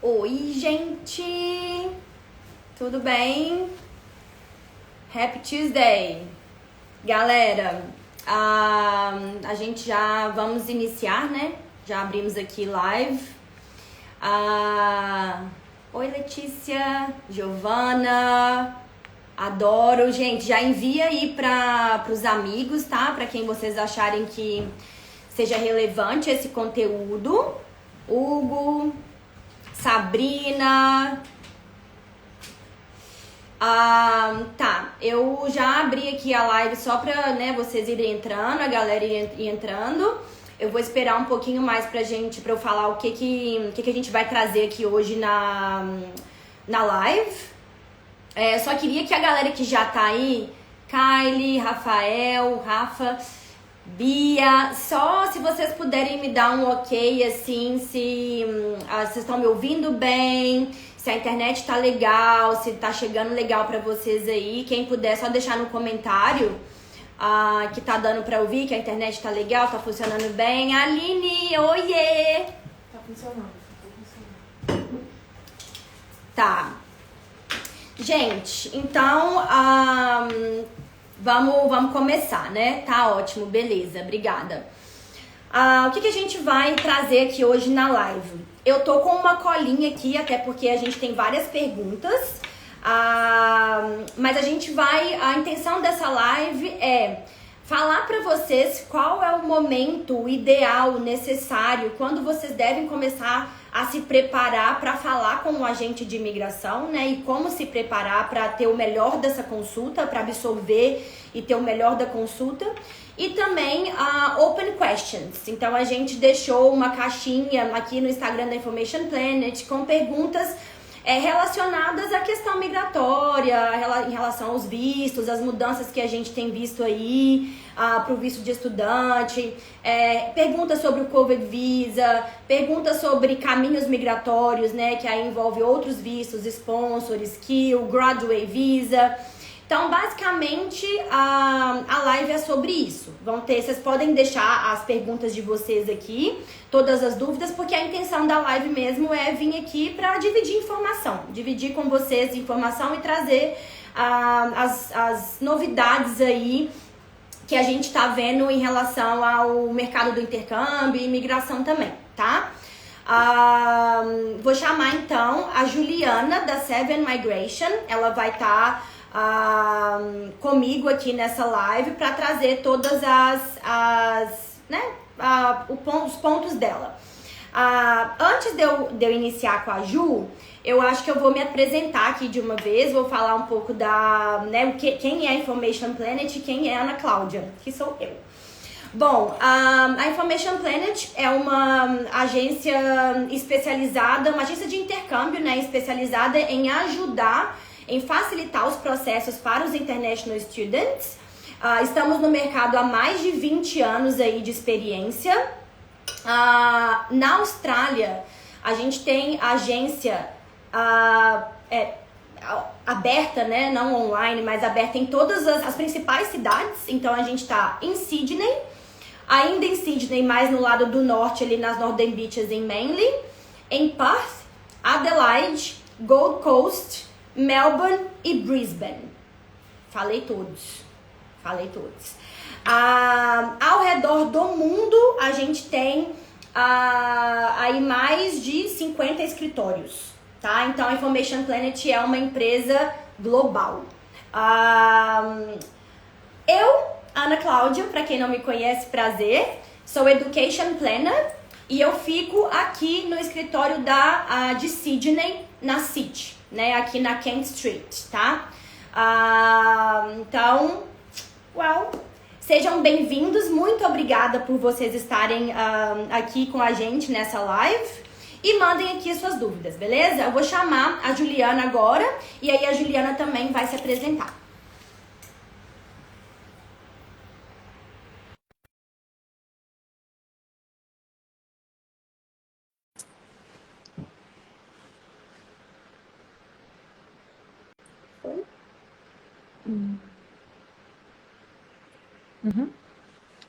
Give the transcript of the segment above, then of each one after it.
Oi, gente! Tudo bem? Happy Tuesday! Galera, a gente já vamos iniciar, né? Já abrimos aqui live. Oi, Letícia, Giovana, adoro. Gente, já envia aí para os amigos, tá? Para quem vocês acharem que seja relevante esse conteúdo. Hugo, Sabrina. Tá, eu já abri aqui a live só pra, né, vocês irem entrando, a galera ir entrando. Eu vou esperar um pouquinho mais pra eu falar o que a gente vai trazer aqui hoje na live. Só queria que a galera que já tá aí, Kylie, Rafael, Rafa, Bia, só se vocês puderem me dar um ok, assim, se vocês estão me ouvindo bem, se a internet tá legal, se tá chegando legal pra vocês aí. Quem puder, só deixar no comentário que tá dando pra ouvir, que a internet tá legal, tá funcionando bem. Aline, oiê! Tá funcionando, tá funcionando. Tá. Gente, então, vamos começar, né? Tá ótimo, beleza, obrigada. O que a gente vai trazer aqui hoje na live? Eu tô com uma colinha aqui, até porque a gente tem várias perguntas, mas a intenção dessa live é falar para vocês qual é o momento ideal, necessário, quando vocês devem começar a se preparar para falar com o agente de imigração, né? E como se preparar para ter o melhor dessa consulta, para absorver e ter o melhor da consulta. E também open questions. Então a gente deixou uma caixinha aqui no Instagram da Information Planet com perguntas relacionadas à questão migratória, em relação aos vistos, as mudanças que a gente tem visto aí para o visto de estudante, perguntas sobre o Covid Visa, perguntas sobre caminhos migratórios, né, que aí envolve outros vistos, sponsor, skill, graduate visa. Então, basicamente, a live é sobre isso. Vocês podem deixar as perguntas de vocês aqui, todas as dúvidas, porque a intenção da live mesmo é vir aqui para dividir informação, dividir com vocês informação e trazer as novidades aí que a gente tá vendo em relação ao mercado do intercâmbio e imigração também, tá? Vou chamar então a Juliana da Seven Migration. Ela vai estar comigo aqui nessa live para trazer todas os pontos dela. Antes de eu iniciar com a Ju, eu acho que eu vou me apresentar aqui de uma vez, vou falar um pouco quem é a Information Planet e quem é a Ana Cláudia, que sou eu. Bom, a Information Planet é uma agência especializada, uma agência de intercâmbio, né, especializada em ajudar, em facilitar os processos para os international students. Estamos no mercado há mais de 20 anos aí de experiência. Na Austrália, a gente tem agência aberta, né? Não online, mas aberta em todas as principais cidades. Então, a gente está em Sydney, ainda em Sydney, mais no lado do norte, ali nas Northern Beaches, em Manly, em Perth, Adelaide, Gold Coast, Melbourne e Brisbane. Falei todos. Ao redor do mundo, a gente tem aí mais de 50 escritórios, tá? Então, a Information Planet é uma empresa global. Eu, Ana Cláudia, para quem não me conhece, prazer, sou Education Planner e eu fico aqui no escritório de Sydney, na City, né? Aqui na Kent Street, tá? Então, sejam bem-vindos, muito obrigada por vocês estarem aqui com a gente nessa live e mandem aqui as suas dúvidas, beleza? Eu vou chamar a Juliana agora e aí a Juliana também vai se apresentar.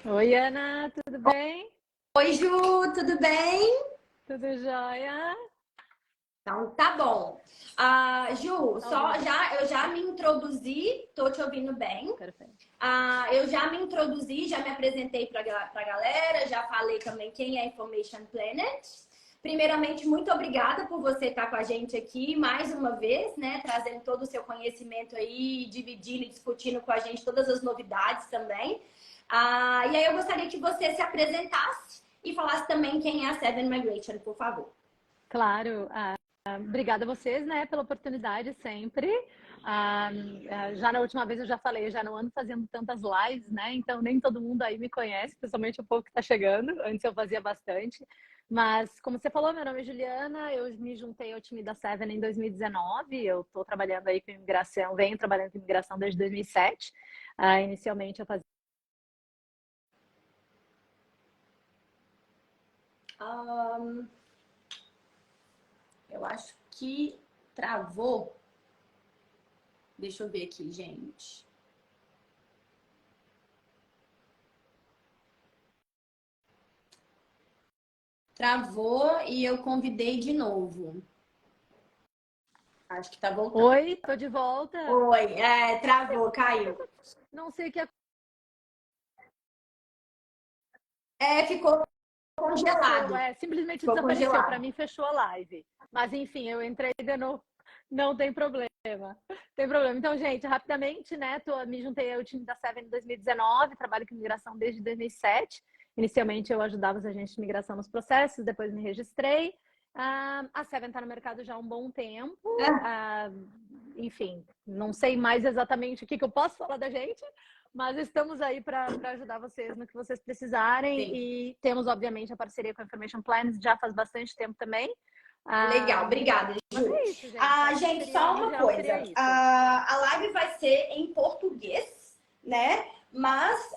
Oi, Ana, tudo bem? Oi, Ju, tudo bem? Tudo jóia? Então, tá bom. Ju, Tá só ouvindo? eu já me introduzi, tô te ouvindo bem. Perfeito. Eu já me introduzi, já me apresentei para a galera, já falei também quem é Information Planet. Primeiramente, muito obrigada por você estar com a gente aqui mais uma vez, né? Trazendo todo o seu conhecimento aí, dividindo e discutindo com a gente todas as novidades também. E aí eu gostaria que você se apresentasse e falasse também quem é a Seven Migration, por favor. Claro. Obrigada a vocês, né, pela oportunidade sempre. Já na última vez eu já falei, eu já não ando fazendo tantas lives, né? Então nem todo mundo aí me conhece, principalmente o povo que está chegando. Antes eu fazia bastante. Mas, como você falou, meu nome é Juliana, eu me juntei ao time da Seven em 2019. Eu estou trabalhando aí com imigração, venho trabalhando com imigração desde 2007. Inicialmente eu fazia. Ahn, eu acho que travou. Deixa eu ver aqui, gente. Travou e eu convidei de novo. Acho que tá voltando. Oi, tô de volta. Oi, travou, caiu. Não sei o que Ficou congelado. simplesmente Ficou desapareceu. congelado. Para mim, fechou a live. Mas, enfim, eu entrei de novo. Não tem problema. Tem problema. Então, gente, rapidamente, né? Me juntei ao time da Seven em 2019, trabalho com migração desde 2007. Inicialmente, eu ajudava os agentes de migração nos processos, depois me registrei. A Seven está no mercado já há um bom tempo. Enfim, não sei mais exatamente o que eu posso falar da gente, mas estamos aí para ajudar vocês no que vocês precisarem. Sim. E temos, obviamente, a parceria com a Information Plans já faz bastante tempo também. Legal, obrigada, Ju. É isso, gente. Gente, só uma coisa. A live vai ser em português, né? Mas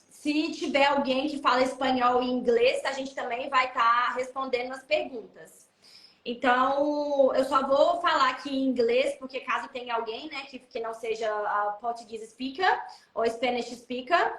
se tiver alguém que fala espanhol e inglês, a gente também vai estar respondendo as perguntas. Então, eu só vou falar aqui em inglês, porque caso tenha alguém, né, que não seja Portuguese speaker ou Spanish speaker.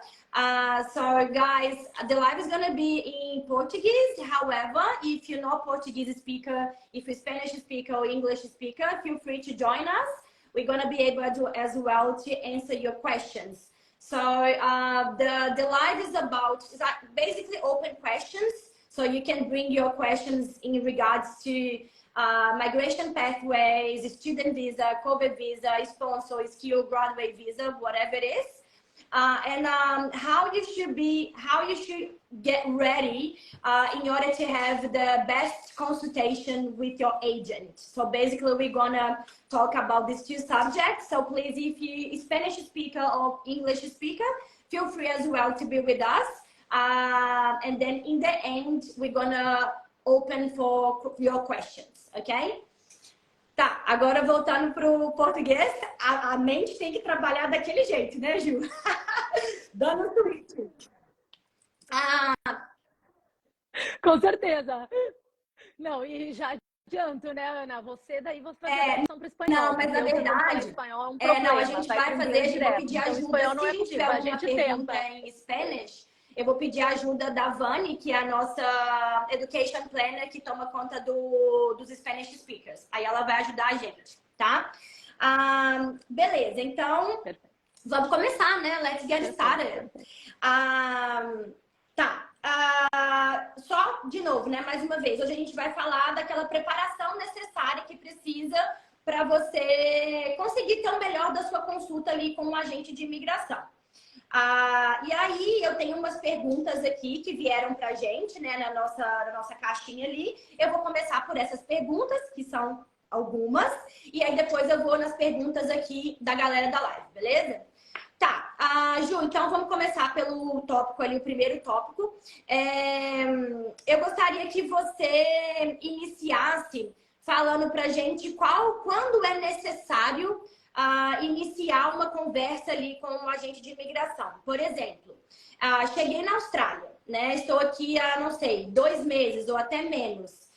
So, guys, the live is gonna be in Portuguese. However, if you're not Portuguese speaker, if you're Spanish speaker or English speaker, feel free to join us. We're gonna be able to as well to answer your questions. So, the live is about basically open questions. So you can bring your questions in regards to migration pathways, student visa, COVID visa, sponsor, skill, graduate visa, whatever it is. And how you should get ready in order to have the best consultation with your agent. So basically, we're gonna talk about these two subjects. So please, if you Spanish speaker or English speaker, feel free as well to be with us. And then in the end, we're gonna open for your questions, ok? Tá, agora voltando pro português, a mente tem que trabalhar daquele jeito, né, Ju? Dando tweet. Com certeza. Não, e já adianto, né, Ana? Você daí você vai fazer a tradução para o espanhol. Não, mas na verdade, espanhol é um problema. Não, a gente vai fazer, a gente vai pedir então, ajuda. espanhol não se é possível, tiver alguma pergunta em Spanish, eu vou pedir a ajuda da Vani, que é a nossa Education Planner, que toma conta dos Spanish Speakers. Aí ela vai ajudar a gente, tá? Beleza, então vamos começar, né? Let's get started. Tá. Só, de novo, né? Mais uma vez, hoje a gente vai falar daquela preparação necessária que precisa para você conseguir ter o melhor da sua consulta ali com um agente de imigração. E aí, eu tenho umas perguntas aqui que vieram pra gente, né, na nossa caixinha ali. Eu vou começar por essas perguntas, que são algumas, e aí depois eu vou nas perguntas aqui da galera da live, beleza? Tá, Ju, então vamos começar pelo tópico ali, o primeiro tópico. Eu gostaria que você iniciasse falando pra gente quando é necessário iniciar uma conversa ali com um agente de imigração. Por exemplo, cheguei na Austrália, né? Estou aqui há, não sei, 2 meses ou até menos.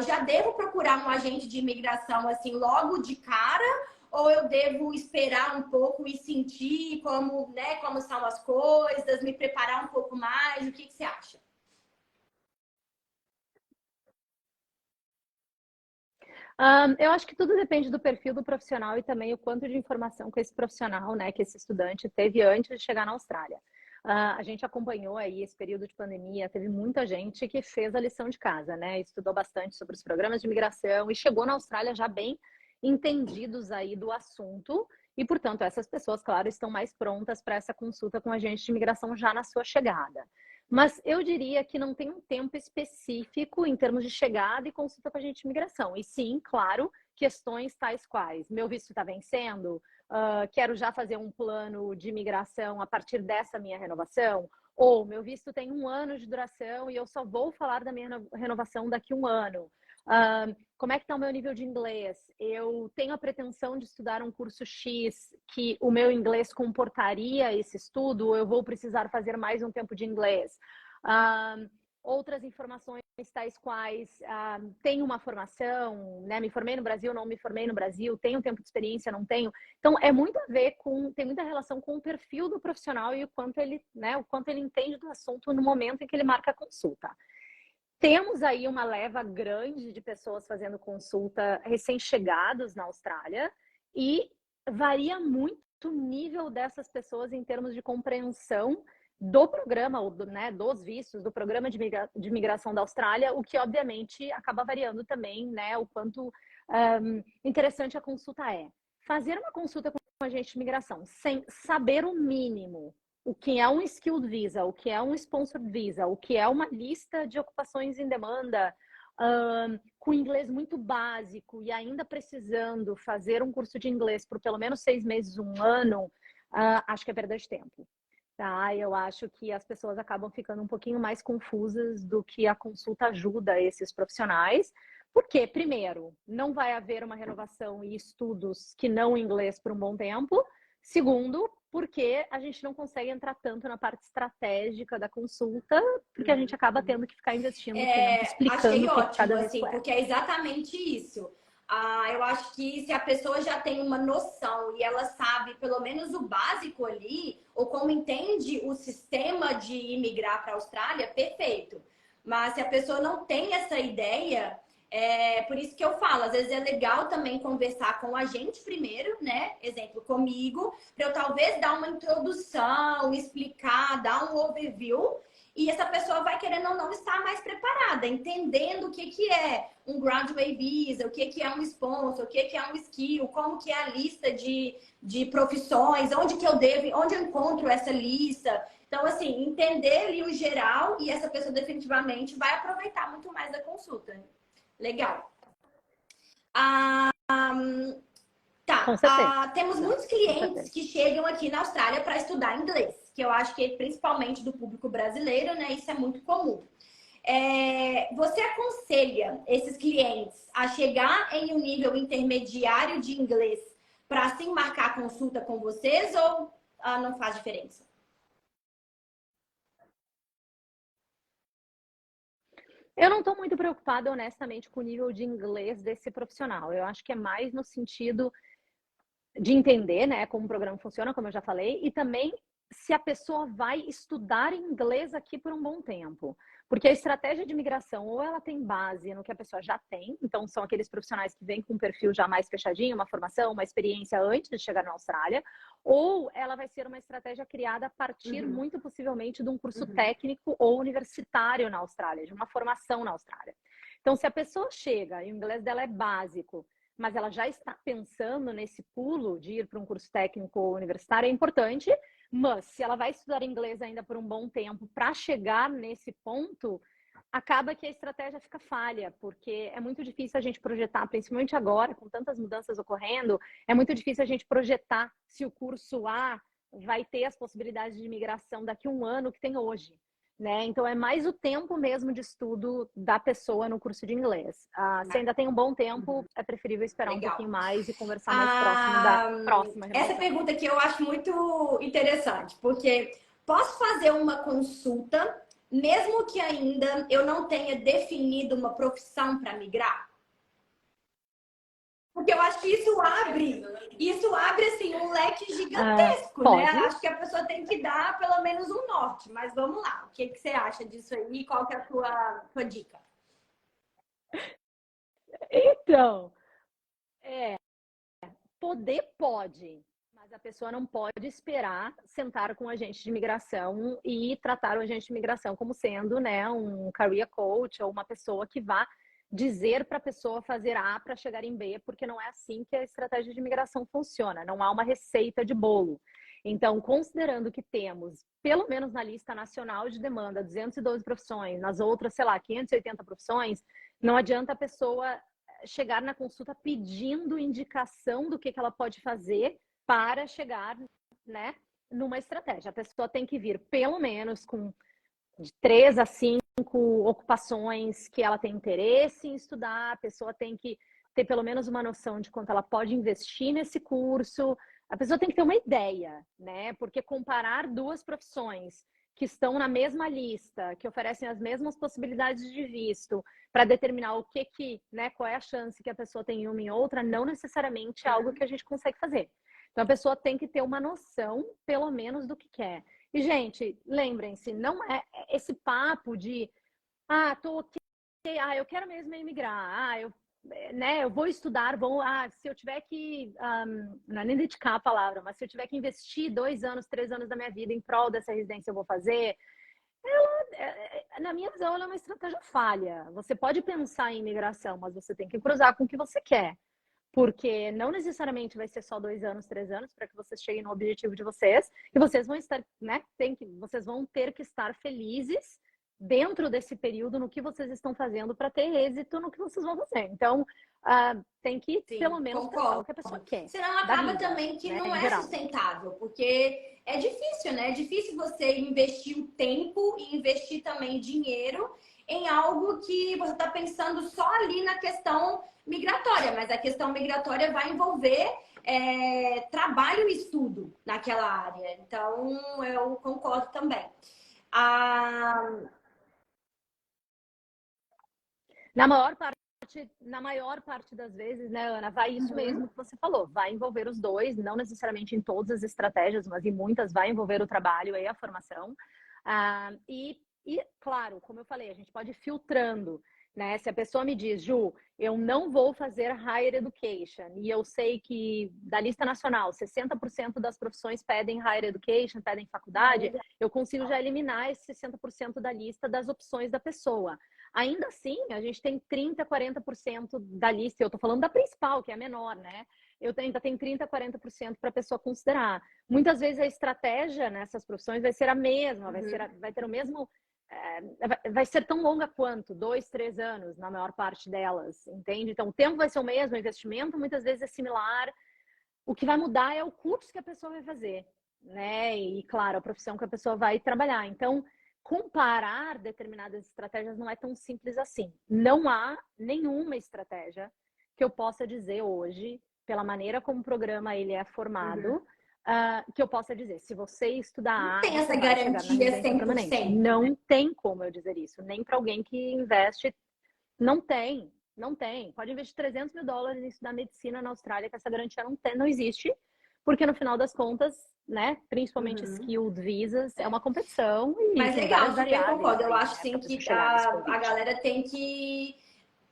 Já devo procurar um agente de imigração assim logo de cara? Ou eu devo esperar um pouco e sentir como são as coisas, me preparar um pouco mais? O que você acha? Eu acho que tudo depende do perfil do profissional e também o quanto de informação que esse profissional, né, que esse estudante teve antes de chegar na Austrália. A gente acompanhou aí esse período de pandemia, teve muita gente que fez a lição de casa, né, estudou bastante sobre os programas de imigração e chegou na Austrália já bem entendidos aí do assunto e, portanto, essas pessoas, claro, estão mais prontas para essa consulta com o agente de imigração já na sua chegada. Mas eu diria que não tem um tempo específico em termos de chegada e consulta com a agente de imigração. E sim, claro, questões tais quais: meu visto está vencendo? Quero já fazer um plano de imigração a partir dessa minha renovação? Ou meu visto tem 1 ano de duração e eu só vou falar da minha renovação daqui a 1 ano. Como é que está o meu nível de inglês? Eu tenho a pretensão de estudar um curso X, que o meu inglês comportaria esse estudo, ou eu vou precisar fazer mais um tempo de inglês? Outras informações tais quais, tenho uma formação, né? Me formei no Brasil, não me formei no Brasil, tenho tempo de experiência, não tenho. Então, é muito a ver com, tem muita relação com o perfil do profissional e o quanto ele, né, o quanto ele entende do assunto no momento em que ele marca a consulta. Temos aí uma leva grande de pessoas fazendo consulta recém-chegados na Austrália e varia muito o nível dessas pessoas em termos de compreensão do programa, ou né, dos vistos, do programa de imigração da Austrália, o que obviamente acaba variando também, né, o quanto interessante a consulta é. Fazer uma consulta com um agente de imigração sem saber o mínimo, o que é um Skilled Visa, o que é um Sponsored Visa, o que é uma lista de ocupações em demanda, com inglês muito básico e ainda precisando fazer um curso de inglês por pelo menos 6 meses, 1 ano, acho que é perda de tempo. Tá? Eu acho que as pessoas acabam ficando um pouquinho mais confusas do que a consulta ajuda esses profissionais. Porque, primeiro, não vai haver uma renovação e estudos que não em inglês por um bom tempo. Segundo, porque a gente não consegue entrar tanto na parte estratégica da consulta, porque a gente acaba tendo que ficar investindo tempo explicando achei o que ótimo, cada assim, risco é. porque é exatamente isso. Eu acho que se a pessoa já tem uma noção e ela sabe pelo menos o básico ali, ou como entende o sistema de imigrar para a Austrália, perfeito. Mas se a pessoa não tem essa ideia, por isso que eu falo, às vezes é legal também conversar com a gente primeiro, né? Exemplo, comigo, para eu talvez dar uma introdução, explicar, dar um overview. E essa pessoa vai, querendo ou não, estar mais preparada, entendendo o que é um Graduate Visa, o que é um sponsor, o que é um skill, como que é a lista de profissões, onde eu encontro essa lista. Então, assim, entender ali o geral e essa pessoa definitivamente vai aproveitar muito mais da consulta. Legal. Temos muitos clientes que chegam aqui na Austrália para estudar inglês, que eu acho que principalmente do público brasileiro, né? Isso é muito comum. Você aconselha esses clientes a chegar em um nível intermediário de inglês para assim marcar a consulta com vocês ou não faz diferença? Eu não estou muito preocupada, honestamente, com o nível de inglês desse profissional. Eu acho que é mais no sentido de entender, né, como o programa funciona, como eu já falei, e também se a pessoa vai estudar inglês aqui por um bom tempo. Porque a estratégia de imigração, ou ela tem base no que a pessoa já tem, então são aqueles profissionais que vêm com um perfil já mais fechadinho, uma formação, uma experiência antes de chegar na Austrália, ou ela vai ser uma estratégia criada a partir, muito possivelmente, de um curso técnico ou universitário na Austrália, de uma formação na Austrália. Então, se a pessoa chega e o inglês dela é básico, mas ela já está pensando nesse pulo de ir para um curso técnico ou universitário, é importante. Mas se ela vai estudar inglês ainda por um bom tempo para chegar nesse ponto, acaba que a estratégia fica falha, porque é muito difícil a gente projetar, principalmente agora, com tantas mudanças ocorrendo, é muito difícil a gente projetar se o curso A vai ter as possibilidades de imigração daqui a 1 ano que tem hoje. Né? Então, é mais o tempo mesmo de estudo da pessoa no curso de inglês. Se ainda tem um bom tempo, é preferível esperar um pouquinho mais e conversar mais próximo da próxima renovação. Essa pergunta aqui eu acho muito interessante, porque posso fazer uma consulta, mesmo que ainda eu não tenha definido uma profissão para migrar? Porque eu acho que isso abre assim, um leque gigantesco, né? Acho que a pessoa tem que dar pelo menos um norte. Mas vamos lá, o que você acha disso aí? Qual que é a tua dica? Então, poder pode, mas a pessoa não pode esperar sentar com o agente de imigração e tratar o agente de imigração como sendo, né, um career coach ou uma pessoa que vá dizer para a pessoa fazer A para chegar em B, porque não é assim que a estratégia de imigração funciona, não há uma receita de bolo. Então, considerando que temos, pelo menos na lista nacional de demanda, 212 profissões, nas outras, sei lá, 580 profissões, não adianta a pessoa chegar na consulta pedindo indicação do que ela pode fazer para chegar, né, numa estratégia. A pessoa tem que vir, pelo menos, com de 3 a 5 ocupações que ela tem interesse em estudar, a pessoa tem que ter pelo menos uma noção de quanto ela pode investir nesse curso, a pessoa tem que ter uma ideia, né? Porque comparar duas profissões que estão na mesma lista, que oferecem as mesmas possibilidades de visto, para determinar o que, né, qual é a chance que a pessoa tem em uma e outra, não necessariamente é algo que a gente consegue fazer. Então a pessoa tem que ter uma noção, pelo menos, do que quer. E, gente, lembrem-se, não é esse papo de tô ok, eu quero mesmo emigrar, eu vou estudar, se eu tiver que, não é nem dedicar a palavra, mas se eu tiver que investir 2 anos, 3 anos da minha vida em prol dessa residência, eu vou fazer. Na minha visão, ela é uma estratégia falha. Você pode pensar em imigração, mas você tem que cruzar com o que você quer. Porque não necessariamente vai ser só 2 anos, 3 anos para que vocês cheguem no objetivo de vocês. E vocês vão estar, né? Vocês vão ter que estar felizes dentro desse período no que vocês estão fazendo para ter êxito no que vocês vão fazer. Então, tem que, Sim, pelo menos, concordo. pensar o que a pessoa quer. Senão acaba vida, também que né, não é geral. sustentável, porque é difícil, né? É difícil você investir o tempo e investir também dinheiro em algo que você está pensando só ali na questão migratória, mas a questão migratória vai envolver trabalho e estudo naquela área. Então, eu concordo também. Na maior parte das vezes, né, Ana, vai isso mesmo que você falou, vai envolver os dois, não necessariamente em todas as estratégias, mas em muitas vai envolver o trabalho e a formação. E, claro, como eu falei, a gente pode ir filtrando, né? Se a pessoa me diz, Ju, eu não vou fazer higher education, e eu sei que da lista nacional, 60% das profissões pedem higher education, pedem faculdade, eu consigo já eliminar esse 60% da lista das opções da pessoa. Ainda assim, a gente tem 30%, 40% da lista, eu tô falando da principal, que é a menor, né? Eu ainda tenho 30%, 40% para a pessoa considerar. Muitas vezes a estratégia nessas profissões vai ser a mesma, vai ter o mesmo... vai ser tão longa quanto 2, 3 anos na maior parte delas, entende? Então o tempo vai ser o mesmo, o investimento muitas vezes é similar, o que vai mudar é o curso que a pessoa vai fazer, né? E claro, a profissão que a pessoa vai trabalhar. Então comparar determinadas estratégias não é tão simples assim. Não há nenhuma estratégia que eu possa dizer hoje, pela maneira como o programa ele é formado, que eu possa dizer, se você estudar não tem essa você vai chegar na garantia residência permanente. 100%. Não tem como eu dizer isso, nem para alguém que investe. Não tem. Pode investir $300 mil em estudar medicina na Austrália, que essa garantia não existe, porque no final das contas, né, principalmente skilled visas, é uma competição e Mas tem legal, várias super variáveis concordo. Eu aí, acho né, sim pra pessoa que chegar nesse a convite. galera tem que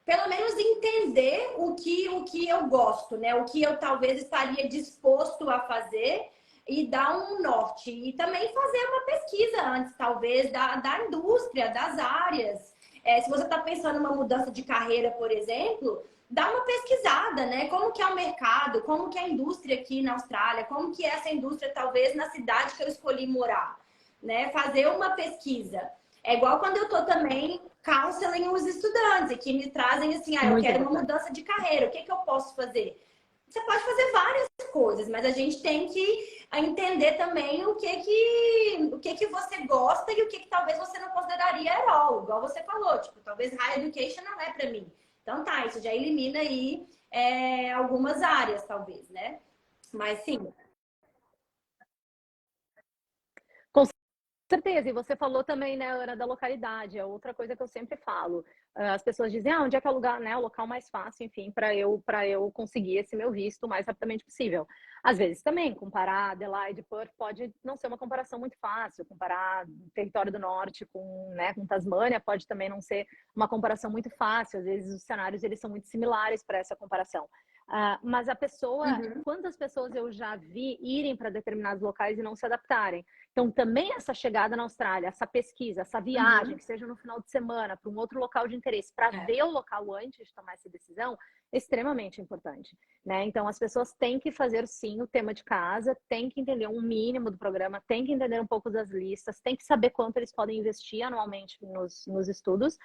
pelo menos entender o que eu gosto, né? O que eu talvez estaria disposto a fazer e dar um norte. E também fazer uma pesquisa antes, talvez, da indústria, das áreas. Se você está pensando em uma mudança de carreira, por exemplo, dá uma pesquisada, né? Como que é o mercado, como que é a indústria aqui na Austrália, como que é essa indústria, talvez, na cidade que eu escolhi morar, né? Fazer uma pesquisa. É igual quando eu tô também counseling os estudantes, que me trazem assim, eu Muito quero uma importante. mudança de carreira, o que eu posso fazer? Você pode fazer várias coisas, mas a gente tem que entender também o que você gosta e o que talvez você não consideraria at all, igual você falou, tipo, talvez higher education não é para mim. Então tá, isso já elimina aí algumas áreas, talvez, né? Mas sim. Com certeza, e você falou também, né, Ana, da localidade, é outra coisa que eu sempre falo. As pessoas dizem, onde é que é o lugar, né, o local mais fácil, enfim, para eu conseguir esse meu visto o mais rapidamente possível. Às vezes também, comparar Adelaide, Perth pode não ser uma comparação muito fácil, comparar território do norte com Tasmânia pode também não ser uma comparação muito fácil, às vezes os cenários eles são muito similares para essa comparação. Mas a pessoa, Uhum. quantas pessoas eu já vi irem para determinados locais e não se adaptarem? Então, também essa chegada na Austrália, essa pesquisa, essa viagem, Uhum. que seja no final de semana, para um outro local de interesse, para É, ver o local antes de tomar essa decisão, é extremamente importante, né? Então, as pessoas têm que fazer, sim, o tema de casa, têm que entender um mínimo do programa, têm que entender um pouco das listas, têm que saber quanto eles podem investir anualmente nos estudos,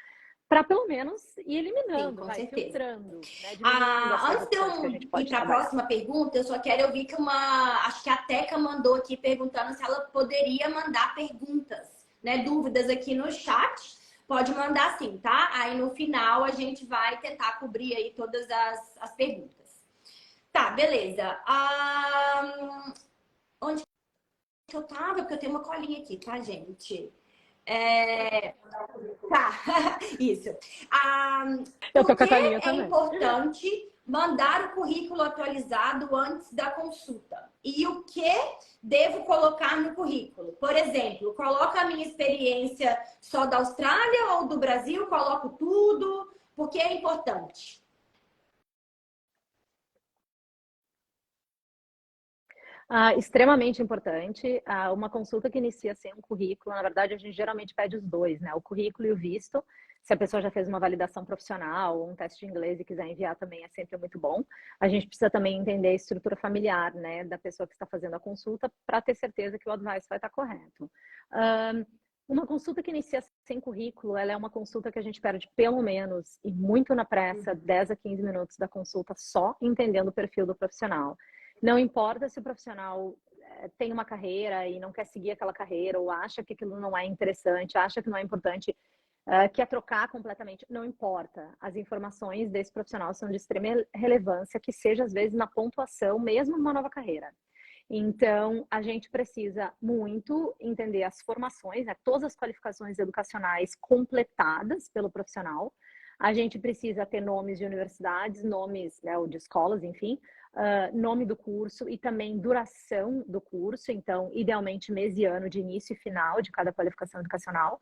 para pelo menos ir sim, eliminando, com vai, certeza. filtrando, né? Diminuindo essas Antes de opções que a eu gente ir pode para a trabalhar. próxima pergunta, eu só quero ouvir que acho que a Teca mandou aqui perguntando se ela poderia mandar perguntas, né, dúvidas aqui no chat. Pode mandar sim, tá? Aí no final a gente vai tentar cobrir aí todas as perguntas. Tá, beleza. Onde que eu tava? Porque eu tenho uma colinha aqui, tá, gente? Tá, isso. Ah, Eu tô por com que a colinha é também. importante mandar o currículo atualizado antes da consulta? E o que devo colocar no currículo? Por exemplo, coloco a minha experiência só da Austrália ou do Brasil? Coloco tudo? Por que é importante? Extremamente importante. Uma consulta que inicia sem um currículo, na verdade, a gente geralmente pede os dois, né? O currículo e o visto. Se a pessoa já fez uma validação profissional ou um teste de inglês e quiser enviar também é sempre muito bom. A gente precisa também entender a estrutura familiar, né, da pessoa que está fazendo a consulta para ter certeza que o advice vai estar correto. Uma consulta que inicia sem currículo, ela é uma consulta que a gente perde pelo menos, e muito na pressa, 10 a 15 minutos da consulta só entendendo o perfil do profissional. Não importa se o profissional tem uma carreira e não quer seguir aquela carreira, ou acha que aquilo não é interessante, acha que não é importante, quer trocar completamente, não importa. As informações desse profissional são de extrema relevância, que seja às vezes na pontuação, mesmo numa nova carreira. Então, a gente precisa muito entender as formações, né, todas as qualificações educacionais completadas pelo profissional. A gente precisa ter nomes de universidades, nomes, né, ou de escolas, enfim, nome do curso e também duração do curso, então, idealmente mês e ano de início e final de cada qualificação educacional.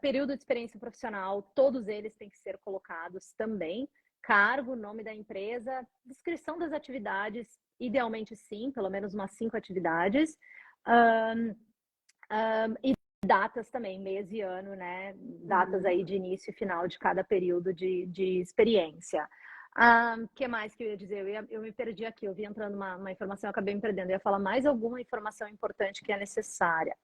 Período de experiência profissional, todos eles têm que ser colocados também. Cargo, nome da empresa, descrição das atividades, idealmente sim, pelo menos umas 5 atividades. E datas também, mês e ano, né? Datas aí de início e final de cada período de experiência. Que mais que eu ia dizer? Eu me perdi aqui, eu vi entrando uma informação, eu acabei me perdendo. Eu ia falar mais alguma informação importante que é necessária.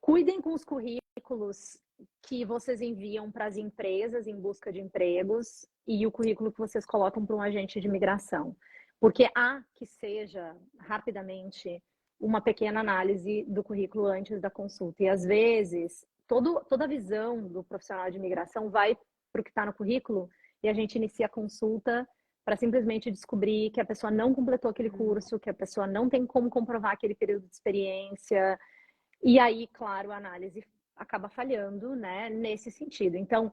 Cuidem com os currículos que vocês enviam para as empresas em busca de empregos e o currículo que vocês colocam para um agente de imigração. Porque há que seja, rapidamente, uma pequena análise do currículo antes da consulta. E, às vezes, toda a visão do profissional de imigração vai para o que está no currículo e a gente inicia a consulta para simplesmente descobrir que a pessoa não completou aquele curso, que a pessoa não tem como comprovar aquele período de experiência. E aí, claro, a análise acaba falhando, né, nesse sentido. Então,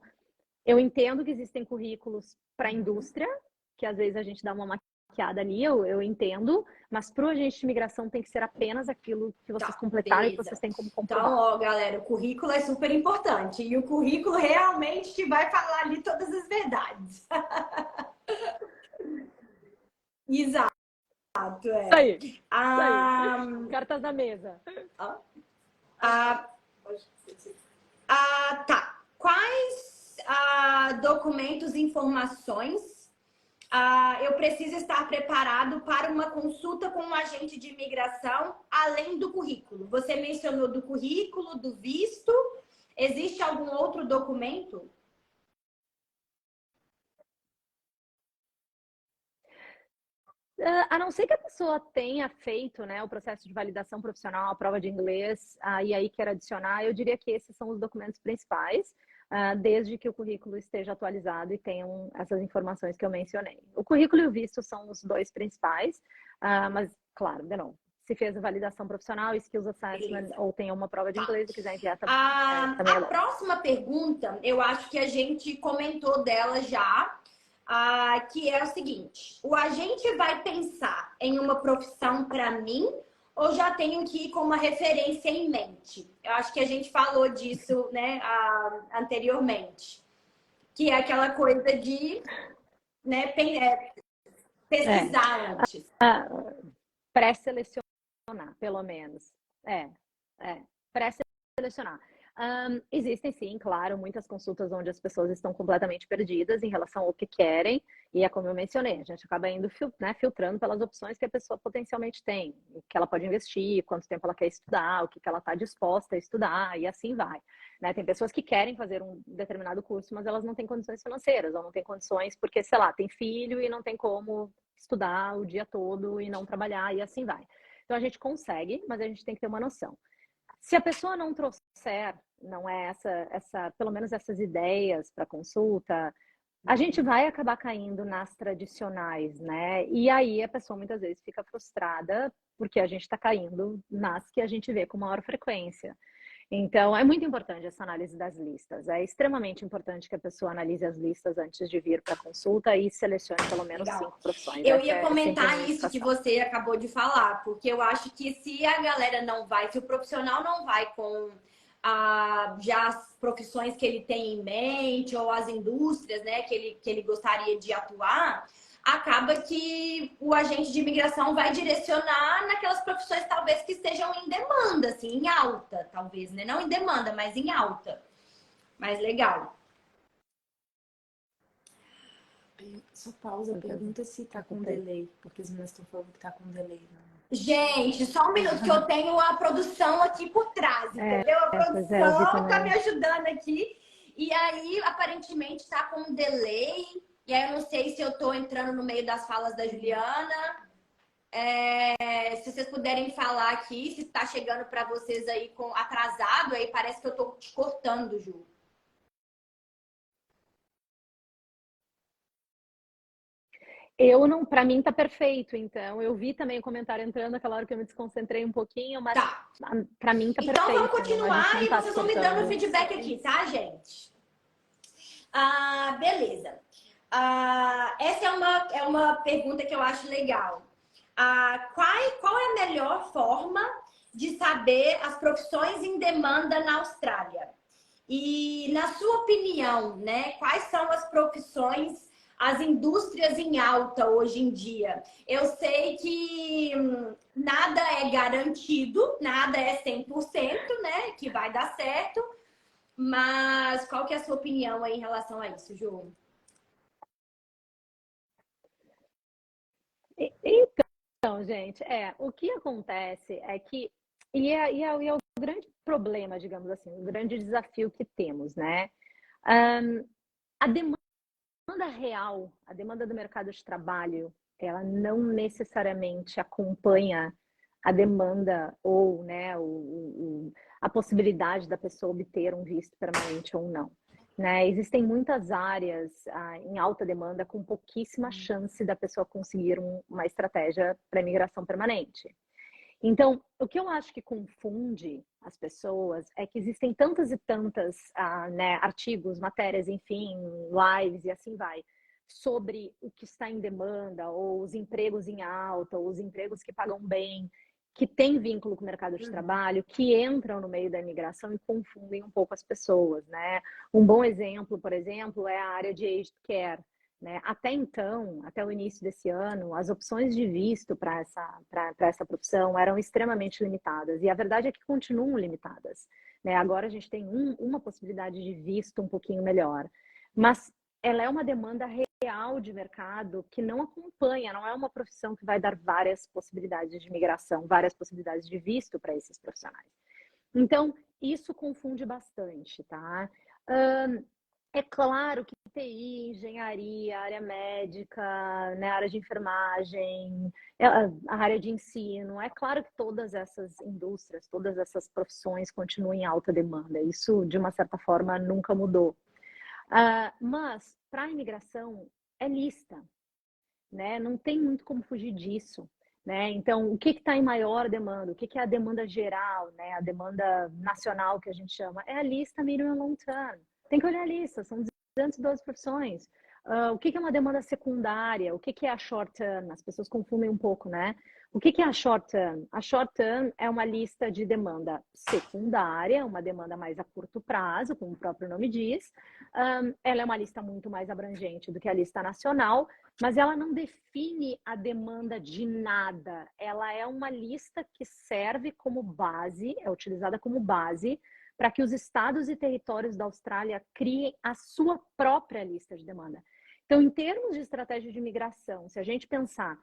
eu entendo que existem currículos para a indústria, que às vezes a gente dá uma maquiada ali, eu entendo, mas para o agente de imigração tem que ser apenas aquilo que vocês Tá, completaram e que vocês beleza. têm como Então, comprovar. ó, galera, o currículo é super importante. E o currículo realmente te vai falar ali todas as verdades. Exato, Isso é. aí, isso aí. Cartas na mesa. Ah, tá. Quais documentos e informações eu preciso estar preparado para uma consulta com um agente de imigração, além do currículo? Você mencionou do currículo, do visto. Existe algum outro documento? A não ser que a pessoa tenha feito, né, o processo de validação profissional, a prova de inglês, e aí quer adicionar, eu diria que esses são os documentos principais, desde que o currículo esteja atualizado e tenham essas informações que eu mencionei. O currículo e o visto são os dois principais, mas, claro, de novo, se fez a validação profissional, skills assessment, Beleza. ou tem uma prova de Tá. inglês e quiser enviar também é A bom. próxima pergunta, eu acho que a gente comentou dela já, que é o seguinte: o agente vai pensar em uma profissão para mim ou já tenho que ir com uma referência em mente? Eu acho que a gente falou disso, né, anteriormente, que é aquela coisa de, né, pesquisar antes. Pré-selecionar, pelo menos. Pré-selecionar. Existem, sim, claro, muitas consultas onde as pessoas estão completamente perdidas em relação ao que querem, e é como eu mencionei, a gente acaba indo filtrando pelas opções que a pessoa potencialmente tem, o que ela pode investir, quanto tempo ela quer estudar, o que ela está disposta a estudar, e assim vai. Né? Tem pessoas que querem fazer um determinado curso, mas elas não têm condições financeiras, ou não têm condições porque, sei lá, tem filho e não tem como estudar o dia todo e não trabalhar, e assim vai. Então a gente consegue, mas a gente tem que ter uma noção. Se a pessoa não trouxer, não é pelo menos essas ideias para consulta, a gente vai acabar caindo nas tradicionais, né? E aí a pessoa muitas vezes fica frustrada porque a gente está caindo nas que a gente vê com maior frequência. Então, é muito importante essa análise das listas. É extremamente importante que a pessoa analise as listas antes de vir para a consulta e selecione pelo menos 5 profissões. Eu ia comentar isso que você acabou de falar, porque eu acho que se a galera não vai, se o profissional não vai com já as profissões que ele tem em mente ou as indústrias, né, que ele gostaria de atuar, acaba que o agente de imigração vai direcionar naquelas profissões talvez que estejam em demanda, assim, em alta, talvez, né? Não em demanda, mas em alta. Mas legal. Só pausa, pergunta se tá com delay, porque as meninas estão falando que tá com delay. Né? Gente, só um minuto que eu tenho a produção aqui por trás, entendeu? A produção tá me ajudando aqui. E aí, aparentemente, tá com um delay. E aí, eu não sei se eu tô entrando no meio das falas da Juliana. Se vocês puderem falar aqui, se tá chegando para vocês aí com atrasado, aí parece que eu tô te cortando, Ju. Para mim tá perfeito, então. Eu vi também o comentário entrando aquela hora que eu me desconcentrei um pouquinho, mas para mim tá perfeito. Então vamos continuar e vocês vão me dando feedback aqui, tá, gente? Beleza. Essa é uma pergunta que eu acho legal. Qual é a melhor forma de saber as profissões em demanda na Austrália? E, na sua opinião, né, quais são as profissões, as indústrias em alta hoje em dia? Eu sei que nada é garantido, nada é 100%, né, que vai dar certo, mas qual que é a sua opinião aí em relação a isso, Ju? Então, gente, o que acontece é que, e é o grande problema, digamos assim, o grande desafio que temos, né? A demanda real, a demanda do mercado de trabalho, ela não necessariamente acompanha a demanda ou, né, a possibilidade da pessoa obter um visto permanente ou não. Né? Existem muitas áreas em alta demanda com pouquíssima chance da pessoa conseguir uma estratégia para imigração permanente. Então, o que eu acho que confunde as pessoas é que existem tantas e tantas né, artigos, matérias, enfim, lives e assim vai, sobre o que está em demanda, ou os empregos em alta, ou os empregos que pagam bem, que têm vínculo com o mercado de trabalho, que entram no meio da imigração e confundem um pouco as pessoas, né? Um bom exemplo, por exemplo, é a área de aged care. Né? Até então, até o início desse ano, as opções de visto para essa profissão eram extremamente limitadas. E a verdade é que continuam limitadas. Né? Agora a gente tem uma possibilidade de visto um pouquinho melhor. Mas ela é uma demanda real de mercado que não acompanha, não é uma profissão que vai dar várias possibilidades de migração, várias possibilidades de visto para esses profissionais. Então, isso confunde bastante, tá? É claro que TI, engenharia, área médica, né, área de enfermagem, a área de ensino, é claro que todas essas indústrias, todas essas profissões continuam em alta demanda. Isso, de uma certa forma, nunca mudou. Mas, para a imigração, é lista, né? Não tem muito como fugir disso. Né? Então, o que está em maior demanda? O que é a demanda geral, né? A demanda nacional que a gente chama? É a lista medium and long term. Tem que olhar a lista, são 212 profissões. O que é uma demanda secundária? O que é a short term? As pessoas confundem um pouco, né? O que é a short term? A short term é uma lista de demanda secundária, uma demanda mais a curto prazo, como o próprio nome diz. Ela é uma lista muito mais abrangente do que a lista nacional, mas ela não define a demanda de nada. Ela é uma lista que serve como base, é utilizada como base para que os estados e territórios da Austrália criem a sua própria lista de demanda. Então, em termos de estratégia de imigração, se a gente pensar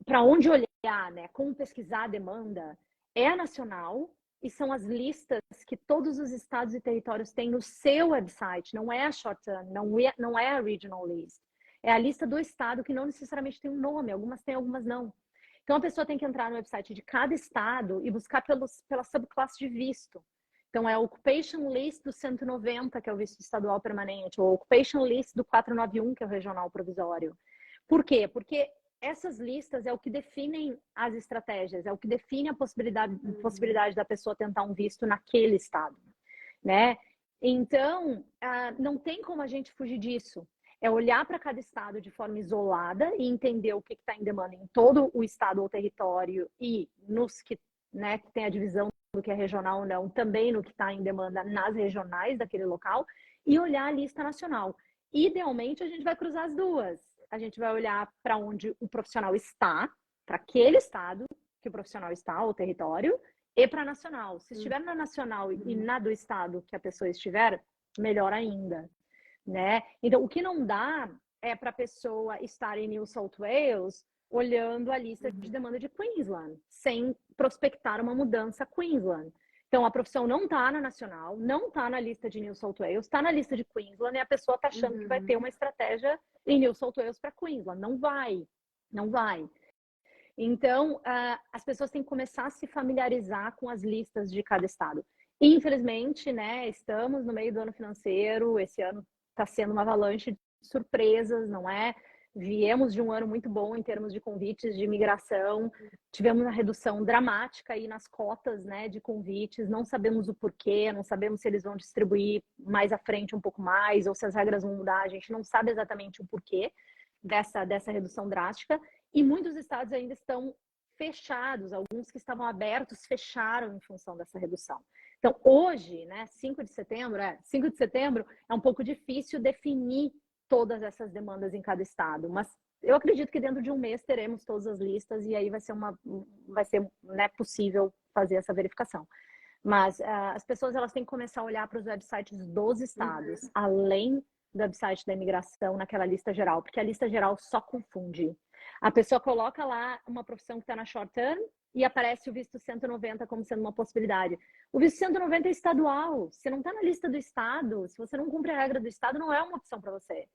para onde olhar, né, como pesquisar a demanda, é a nacional e são as listas que todos os estados e territórios têm no seu website, não é a short term, não é a regional list. É a lista do estado que não necessariamente tem um nome, algumas têm, algumas não. Então, a pessoa tem que entrar no website de cada estado e buscar pela subclasse de visto. Então, é a Occupation List do 190, que é o visto estadual permanente, ou a Occupation List do 491, que é o regional provisório. Por quê? Porque essas listas é o que definem as estratégias, é o que define a possibilidade da pessoa tentar um visto naquele estado, né? Então, não tem como a gente fugir disso. É olhar para cada estado de forma isolada e entender o que está em demanda em todo o estado ou território e nos que, né, que tem a divisão do que é regional ou não, também no que está em demanda nas regionais daquele local, e olhar a lista nacional. Idealmente, a gente vai cruzar as duas. A gente vai olhar para onde o profissional está, para aquele estado que o profissional está, ou território, e para a nacional. Se estiver na nacional e na do estado que a pessoa estiver, melhor ainda, né? Então, o que não dá é para a pessoa estar em New South Wales olhando a lista de demanda de Queensland, sem prospectar uma mudança a Queensland. Então, a profissão não está na nacional, não está na lista de New South Wales, está na lista de Queensland e a pessoa está achando que vai ter uma estratégia em New South Wales para Queensland. Não vai, não vai. Então, as pessoas têm que começar a se familiarizar com as listas de cada estado. Infelizmente, né, estamos no meio do ano financeiro, esse ano está sendo uma avalanche de surpresas, não é? Viemos de um ano muito bom em termos de convites de imigração, tivemos uma redução dramática aí nas cotas, né, de convites, não sabemos o porquê, não sabemos se eles vão distribuir mais à frente um pouco mais, ou se as regras vão mudar, a gente não sabe exatamente o porquê dessa redução drástica, e muitos estados ainda estão fechados, alguns que estavam abertos fecharam em função dessa redução. Então, hoje, né, 5 de setembro é um pouco difícil definir todas essas demandas em cada estado, mas eu acredito que dentro de um mês teremos todas as listas e aí vai ser né, possível fazer essa verificação. Mas as pessoas elas têm que começar a olhar para os websites dos estados, além do website da imigração naquela lista geral, porque a lista geral só confunde. A pessoa coloca lá uma profissão que está na short term e aparece o visto 190 como sendo uma possibilidade. O visto 190 é estadual. Se não está na lista do estado, se você não cumpre a regra do estado, não é uma opção para você.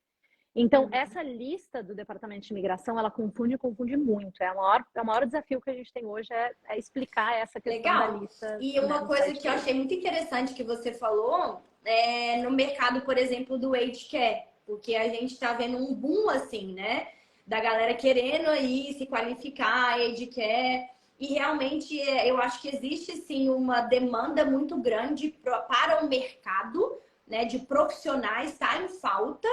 Então, essa lista do Departamento de Imigração, ela confunde muito. O maior desafio que a gente tem hoje é explicar essa questão da lista. E uma coisa que eu achei muito interessante que você falou é no mercado, por exemplo, do Aged Care, porque a gente está vendo um boom, assim, né? Da galera querendo aí se qualificar, Aged Care. E realmente eu acho que existe sim uma demanda muito grande para o mercado, né? De profissionais, está em falta.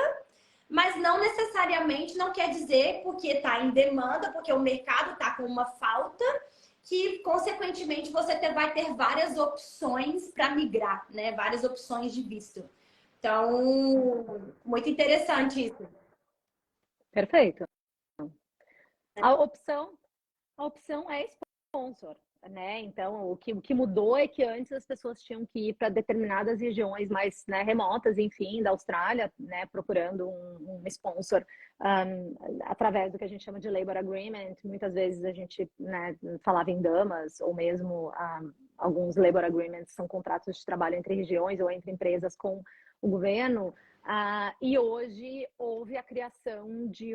Mas não necessariamente não quer dizer porque está em demanda, porque o mercado está com uma falta, que consequentemente você vai ter várias opções para migrar, né? Várias opções de visto. Então, muito interessante isso. Perfeito. A opção é sponsor, né? Então, o que mudou é que antes as pessoas tinham que ir para determinadas regiões mais, né, remotas, enfim, da Austrália, né, procurando um sponsor através do que a gente chama de labor agreement. Muitas vezes a gente, né, falava em damas, ou mesmo alguns labor agreements são contratos de trabalho entre regiões ou entre empresas com o governo. E hoje houve a criação de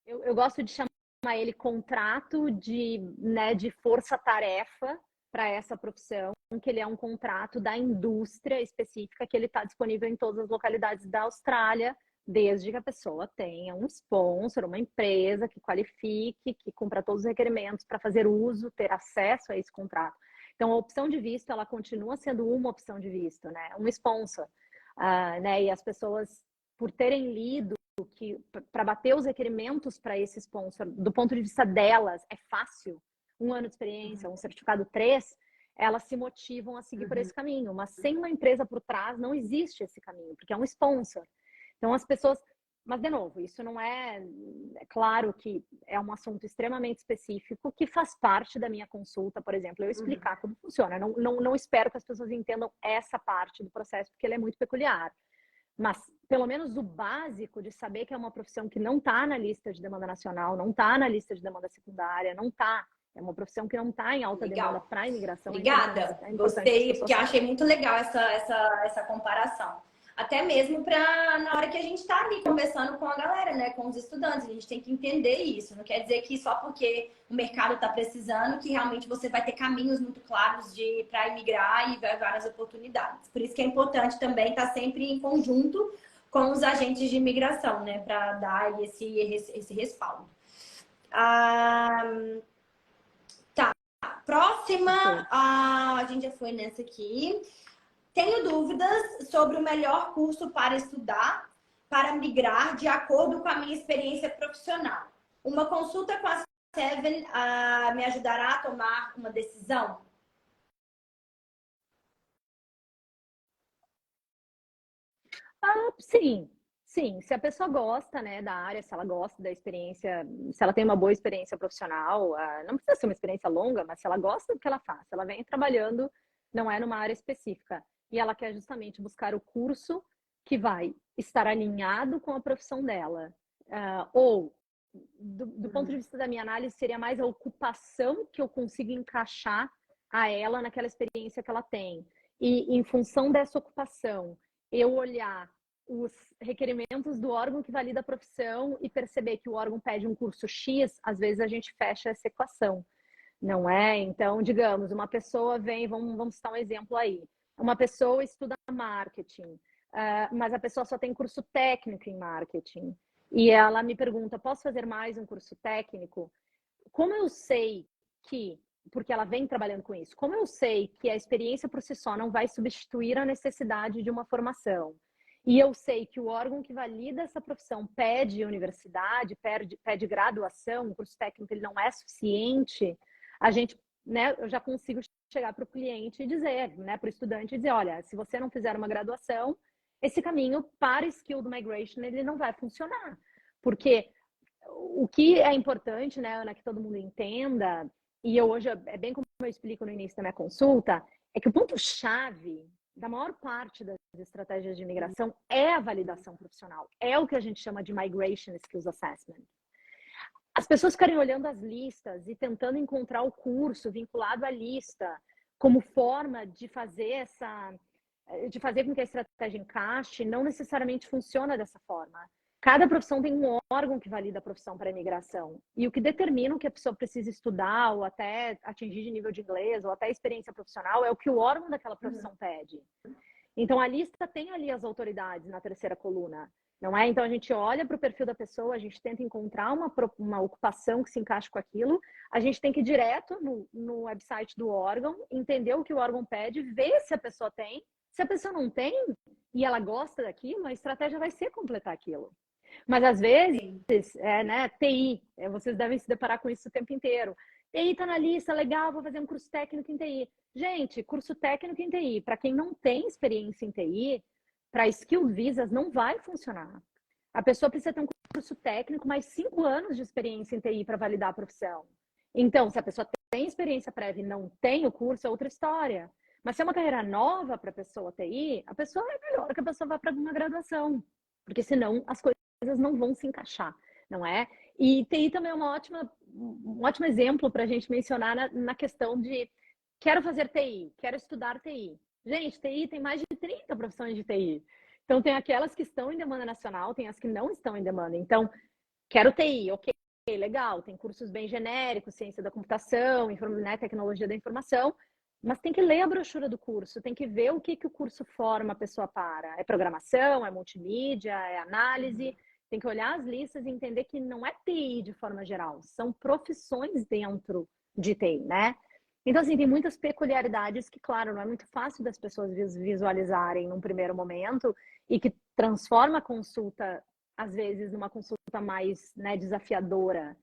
eu gosto de chamar ele contrato de força-tarefa para essa profissão, que ele é um contrato da indústria específica, que ele está disponível em todas as localidades da Austrália, desde que a pessoa tenha um sponsor, uma empresa que qualifique, que cumpra todos os requerimentos para fazer uso, ter acesso a esse contrato. Então, a opção de visto, ela continua sendo uma opção de visto, né? Um sponsor, né? E as pessoas, por terem lido que para bater os requerimentos para esse sponsor, do ponto de vista delas, é fácil, 1 ano de experiência, um certificado 3, elas se motivam a seguir por esse caminho. Mas sem uma empresa por trás, não existe esse caminho, porque é um sponsor. Então as pessoas... Mas, de novo, isso não é... É claro que é um assunto extremamente específico que faz parte da minha consulta, por exemplo, eu explicar como funciona. Não espero que as pessoas entendam essa parte do processo, porque ele é muito peculiar. Mas, pelo menos, o básico de saber que é uma profissão que não está na lista de demanda nacional, não está na lista de demanda secundária, não está. É uma profissão que não está em alta demanda para a imigração. Obrigada. Gostei, porque eu achei muito legal essa comparação. Até mesmo para na hora que a gente está ali conversando com a galera, né? Com os estudantes. A gente tem que entender isso. Não quer dizer que só porque o mercado está precisando que realmente você vai ter caminhos muito claros para imigrar e várias oportunidades. Por isso que é importante também estar sempre em conjunto com os agentes de imigração, né? Para dar esse respaldo. Próxima, a gente já foi nessa aqui. Tenho dúvidas sobre o melhor curso para estudar, para migrar de acordo com a minha experiência profissional. Uma consulta com a Seven me ajudará a tomar uma decisão? Sim. Sim, se a pessoa gosta, né, da área, se ela gosta da experiência, se ela tem uma boa experiência profissional, não precisa ser uma experiência longa, mas se ela gosta do que ela faz, se ela vem trabalhando, não é numa área específica, e ela quer justamente buscar o curso que vai estar alinhado com a profissão dela, ou, do ponto de vista da minha análise, seria mais a ocupação que eu consigo encaixar a ela naquela experiência que ela tem. E em função dessa ocupação, eu olhar os requerimentos do órgão que valida a profissão e perceber que o órgão pede um curso X, às vezes a gente fecha essa equação, não é? Então, digamos, uma pessoa vem, vamos citar um exemplo aí, uma pessoa estuda marketing, mas a pessoa só tem curso técnico em marketing, e ela me pergunta, posso fazer mais um curso técnico? Como eu sei que, porque ela vem trabalhando com isso, como eu sei que a experiência por si só não vai substituir a necessidade de uma formação, e eu sei que o órgão que valida essa profissão pede universidade, pede graduação, o curso técnico ele não é suficiente, a gente, né, eu já consigo chegar para o cliente e dizer, né, para o estudante e dizer, olha, se você não fizer uma graduação, esse caminho para Skilled Migration ele não vai funcionar. Porque o que é importante, né, Ana, que todo mundo entenda, e eu hoje, é bem como eu explico no início da minha consulta, é que o ponto-chave da maior parte das estratégias de imigração é a validação profissional. É o que a gente chama de Migration Skills Assessment. As pessoas ficarem olhando as listas e tentando encontrar o curso vinculado à lista como forma de fazer com que a estratégia encaixe, não necessariamente funciona dessa forma. Cada profissão tem um órgão que valida a profissão para a imigração. E o que determina o que a pessoa precisa estudar, ou até atingir de nível de inglês, ou até experiência profissional, é o que o órgão daquela profissão pede. Então, a lista tem ali as autoridades na terceira coluna, não é? Então, a gente olha para o perfil da pessoa, a gente tenta encontrar uma ocupação que se encaixe com aquilo, a gente tem que ir direto no website do órgão, entender o que o órgão pede, ver se a pessoa tem. Se a pessoa não tem e ela gosta daquilo, a estratégia vai ser completar aquilo. Mas às vezes, né, TI, vocês devem se deparar com isso o tempo inteiro. TI tá na lista, legal, vou fazer um curso técnico em TI. Gente, curso técnico em TI, para quem não tem experiência em TI, para Skilled Visas não vai funcionar. A pessoa precisa ter um curso técnico, mais 5 anos de experiência em TI para validar a profissão. Então, se a pessoa tem experiência prévia e não tem o curso, é outra história. Mas se é uma carreira nova para a pessoa TI, a pessoa é melhor que a pessoa vá para uma graduação, porque senão as coisas não vão se encaixar, não é? E TI também é um ótimo exemplo para a gente mencionar na questão de quero fazer TI, quero estudar TI. Gente, TI tem mais de 30 profissões de TI. Então, tem aquelas que estão em demanda nacional, tem as que não estão em demanda. Então, quero TI, ok, legal, tem cursos bem genéricos, ciência da computação, né, tecnologia da informação, mas tem que ler a brochura do curso, tem que ver o que o curso forma a pessoa para. É programação, é multimídia, é análise. Tem que olhar as listas e entender que não é TI de forma geral, são profissões dentro de TI, né? Então, assim, tem muitas peculiaridades que, claro, não é muito fácil das pessoas visualizarem num primeiro momento e que transforma a consulta às vezes, numa consulta mais, né, desafiadora.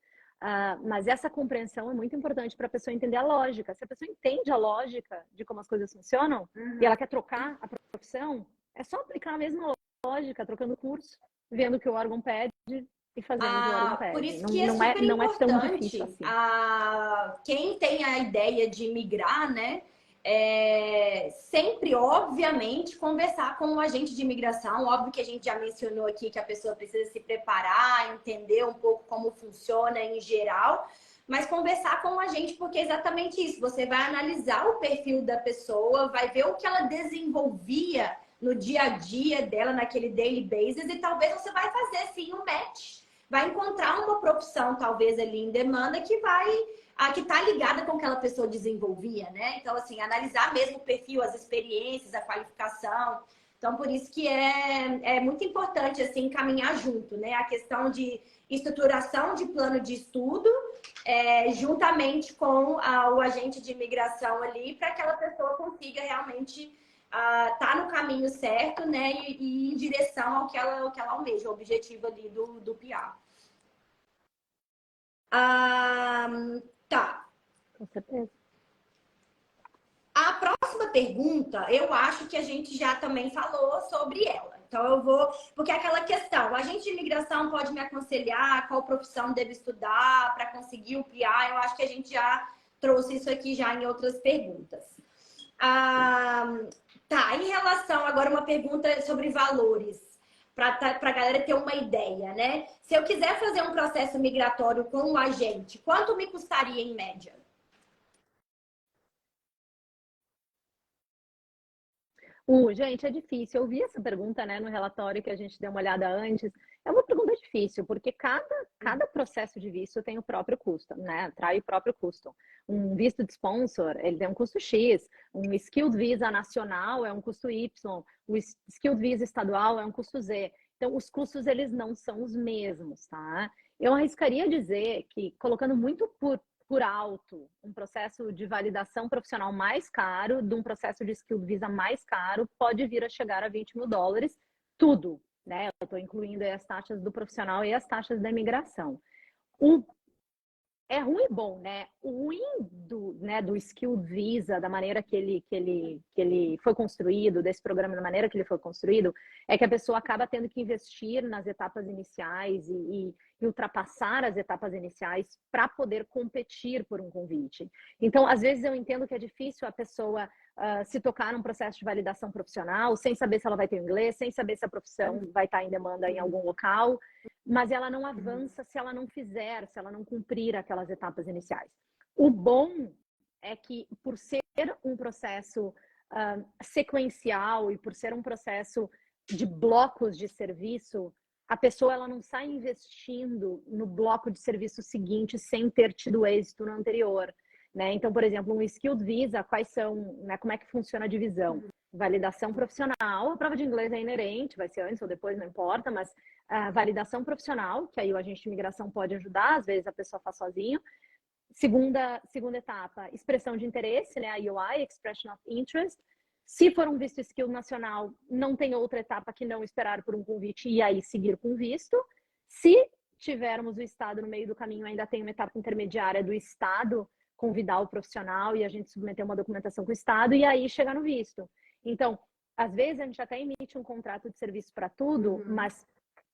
Mas essa compreensão é muito importante para a pessoa entender a lógica. Se a pessoa entende a lógica de como as coisas funcionam e ela quer trocar a profissão, é só aplicar a mesma lógica, trocando curso, vendo o que o órgão pede e fazendo o que o órgão pede. Por isso que é super não é tão difícil importante. assim. Quem tem a ideia de migrar, né? Sempre, obviamente, conversar com o agente de imigração. Óbvio que a gente já mencionou aqui que a pessoa precisa se preparar, entender um pouco como funciona em geral, mas conversar com o agente, porque é exatamente isso. Você vai analisar o perfil da pessoa, vai ver o que ela desenvolvia no dia a dia dela, naquele daily basis, e talvez você vai fazer, sim, um match. Vai encontrar uma profissão, talvez, ali em demanda, que tá ligada com o que aquela pessoa desenvolvia, né? Então, assim, analisar mesmo o perfil, as experiências, a qualificação. Então, por isso que é muito importante, assim, caminhar junto, né? A questão de estruturação de plano de estudo, juntamente com o agente de imigração ali, para que aquela pessoa consiga realmente tá no caminho certo, né? E em direção ao que ela almeja, o objetivo ali do PR. Tá. Com certeza. A próxima pergunta, eu acho que a gente já também falou sobre ela. Então eu vou... Porque é aquela questão, o agente de imigração pode me aconselhar qual profissão devo estudar para conseguir o PR? Eu acho que a gente já trouxe isso aqui já em outras perguntas. Tá, em relação agora uma pergunta sobre valores, para a galera ter uma ideia, né? Se eu quiser fazer um processo migratório com o agente, quanto me custaria em média? Gente, é difícil. Eu vi essa pergunta, né, no relatório que a gente deu uma olhada antes. É uma pergunta difícil, porque cada processo de visto tem o próprio custo, né? Trai o próprio custo. Um visto de sponsor, ele tem um custo X. Um Skilled Visa nacional é um custo Y. O Skilled Visa estadual é um custo Z. Então, os custos, eles não são os mesmos, tá? Eu arriscaria dizer que, colocando muito por alto, um processo de validação profissional mais caro, de um processo de Skilled Visa mais caro, pode vir a chegar a $20 mil, tudo, né? Eu estou incluindo aí as taxas do profissional e as taxas da imigração. É ruim e bom, né? O ruim do Skilled Visa, da maneira que ele foi construído, desse programa, da maneira que ele foi construído, é que a pessoa acaba tendo que investir nas etapas iniciais e ultrapassar as etapas iniciais para poder competir por um convite. Então, às vezes eu entendo que é difícil a pessoa se tocar num processo de validação profissional, sem saber se ela vai ter inglês, sem saber se a profissão vai estar em demanda em algum local, mas ela não avança se ela não fizer, se ela não cumprir aquelas etapas iniciais. O bom é que, por ser um processo sequencial e por ser um processo de blocos de serviço, a pessoa ela não sai investindo no bloco de serviço seguinte sem ter tido êxito no anterior. Né? Então, por exemplo, um Skilled Visa, quais são, né, como é que funciona a divisão? Validação profissional, a prova de inglês é inerente, vai ser antes ou depois, não importa, mas validação profissional, que aí o agente de imigração pode ajudar, às vezes a pessoa faz sozinho. Segunda etapa, expressão de interesse, né, a EOI, Expression of Interest. Se for um visto skill nacional, não tem outra etapa que não esperar por um convite e aí seguir com visto. Se tivermos o Estado no meio do caminho, ainda tem uma etapa intermediária do Estado convidar o profissional e a gente submeter uma documentação com o Estado e aí chegar no visto. Então, às vezes a gente até emite um contrato de serviço para tudo, mas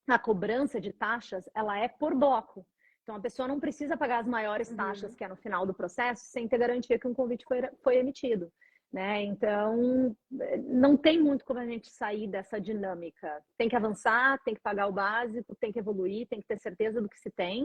a cobrança de taxas, ela é por bloco. Então, a pessoa não precisa pagar as maiores taxas que é no final do processo sem ter garantia que um convite foi emitido. Né? Então, não tem muito como a gente sair dessa dinâmica. Tem que avançar, tem que pagar o básico, tem que evoluir, tem que ter certeza do que se tem.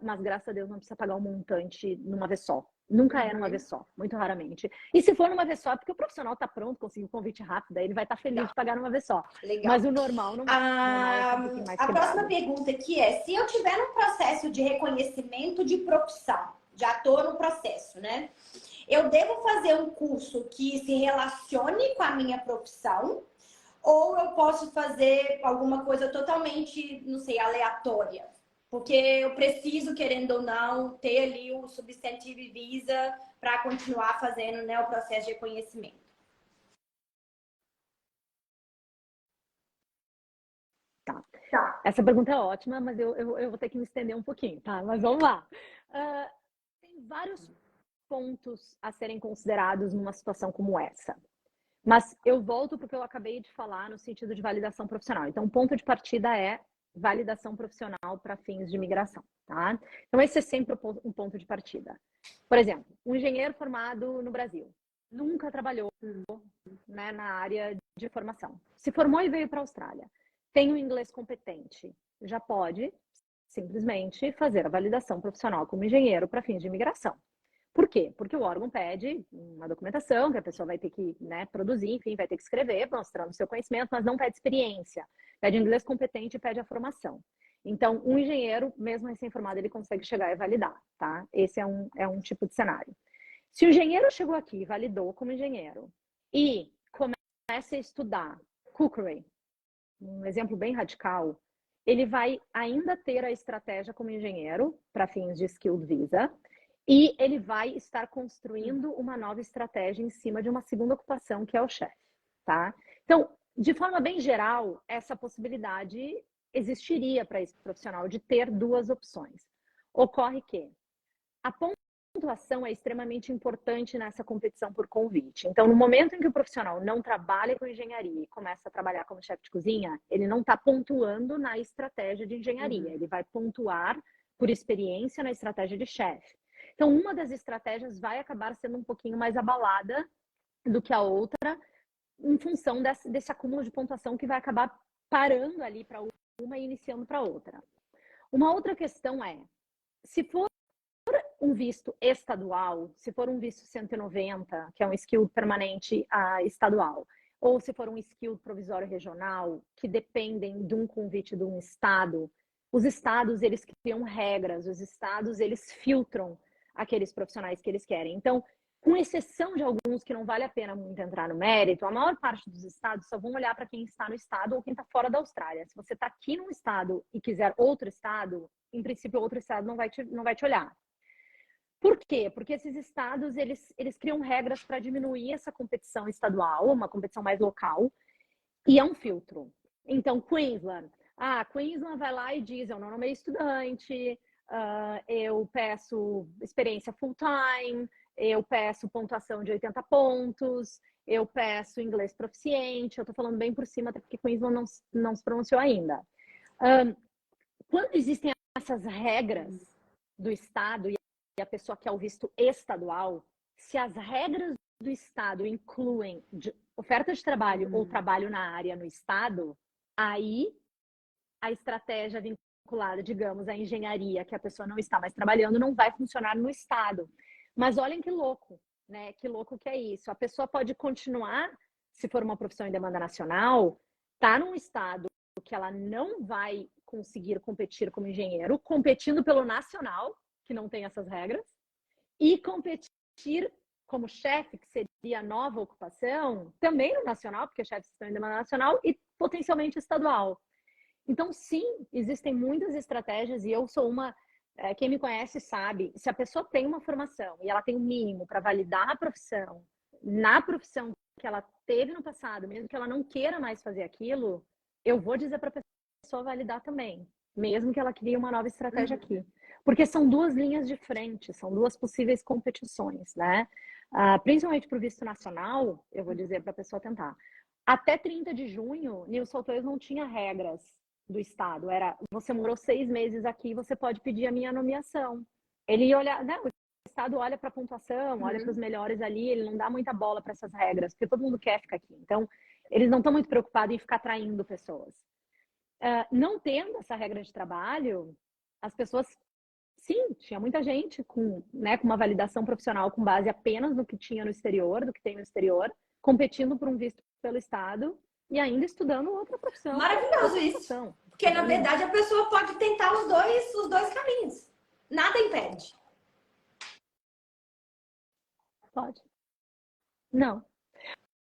Mas graças a Deus não precisa pagar um montante numa vez só. Nunca é numa vez só, muito raramente. E se for numa vez só, é porque o profissional está pronto, conseguiu um convite rápido, aí ele vai estar feliz de pagar numa vez só. Legal. Mas o normal não vai. A próxima pergunta aqui é: se eu tiver um processo de reconhecimento de profissão, já estou no processo, né? Eu devo fazer um curso que se relacione com a minha profissão? Ou eu posso fazer alguma coisa totalmente, não sei, aleatória? Porque eu preciso, querendo ou não, ter ali o Substantive Visa para continuar fazendo, né, o processo de reconhecimento. Tá. Essa pergunta é ótima, mas eu vou ter que me estender um pouquinho, tá? Mas vamos lá. Tem vários pontos a serem considerados numa situação como essa. Mas eu volto porque eu acabei de falar no sentido de validação profissional. Então, o ponto de partida é validação profissional para fins de imigração, tá? Então, esse é sempre um ponto de partida. Por exemplo, um engenheiro formado no Brasil nunca trabalhou, né, na área de formação. Se formou e veio para a Austrália. Tem um inglês competente, já pode simplesmente fazer a validação profissional como engenheiro para fins de imigração. Por quê? Porque o órgão pede uma documentação que a pessoa vai ter que, né, produzir, enfim, vai ter que escrever, mostrando seu conhecimento, mas não pede experiência. Pede inglês competente e pede a formação. Então, um engenheiro, mesmo recém-formado, ele consegue chegar e validar, tá? Esse é um tipo de cenário. Se o engenheiro chegou aqui, validou como engenheiro, e começa a estudar cookery, um exemplo bem radical, ele vai ainda ter a estratégia como engenheiro para fins de skilled visa, e ele vai estar construindo uma nova estratégia em cima de uma segunda ocupação, que é o chefe, tá? Então, de forma bem geral, essa possibilidade existiria para esse profissional de ter duas opções. Ocorre que a pontuação é extremamente importante nessa competição por convite. Então, no momento em que o profissional não trabalha com engenharia e começa a trabalhar como chefe de cozinha, ele não está pontuando na estratégia de engenharia, ele vai pontuar por experiência na estratégia de chefe. Então, uma das estratégias vai acabar sendo um pouquinho mais abalada do que a outra, em função desse acúmulo de pontuação que vai acabar parando ali para uma e iniciando para outra. Uma outra questão é, se for um visto estadual, se for um visto 190, que é um skilled permanente estadual, ou se for um skilled provisório regional, que dependem de um convite de um estado, os estados, eles criam regras, os estados, eles filtram aqueles profissionais que eles querem. Então, com exceção de alguns que não vale a pena muito entrar no mérito, a maior parte dos estados só vão olhar para quem está no estado ou quem está fora da Austrália. Se você está aqui num estado e quiser outro estado, em princípio, outro estado não vai te olhar. Por quê? Porque esses estados, eles criam regras para diminuir essa competição estadual, uma competição mais local, e é um filtro. Então, Queensland vai lá e diz, eu não nomeei estudante, eu peço experiência full-time, eu peço pontuação de 80 pontos, eu peço inglês proficiente, eu tô falando bem por cima, até porque Queensland não se pronunciou ainda. Quando existem essas regras do estado e a pessoa quer o visto estadual, se as regras do estado incluem oferta de trabalho ou trabalho na área no estado, aí a estratégia vinculada, digamos, à engenharia, que a pessoa não está mais trabalhando, não vai funcionar no estado. Mas olhem que louco, né? Que louco que é isso. A pessoa pode continuar, se for uma profissão em demanda nacional, tá num estado que ela não vai conseguir competir como engenheiro, competindo pelo nacional, que não tem essas regras, e competir como chefe, que seria a nova ocupação, também no nacional, porque chefes estão em demanda nacional, e potencialmente estadual. Então, sim, existem muitas estratégias, e eu sou uma... Quem me conhece sabe, se a pessoa tem uma formação e ela tem um mínimo para validar a profissão, na profissão que ela teve no passado, mesmo que ela não queira mais fazer aquilo, eu vou dizer para a pessoa validar também, mesmo que ela crie uma nova estratégia aqui. Porque são duas linhas de frente, são duas possíveis competições, né? Principalmente para o visto nacional, eu vou dizer para a pessoa tentar. Até 30 de junho, New South Wales não tinha regras do estado, era você morou 6 meses aqui, você pode pedir a minha nomeação. Ele ia olhar, né, o estado olha para a pontuação, olha para os melhores ali, ele não dá muita bola para essas regras, porque todo mundo quer ficar aqui. Então, eles não estão muito preocupados em ficar traindo pessoas. Não tendo essa regra de trabalho, as pessoas, sim, tinha muita gente com uma validação profissional com base apenas no que tinha no exterior, do que tem no exterior, competindo por um visto pelo estado e ainda estudando outra profissão. Maravilhoso isso. Porque, na verdade, a pessoa pode tentar os dois caminhos. Nada impede. Pode. Não.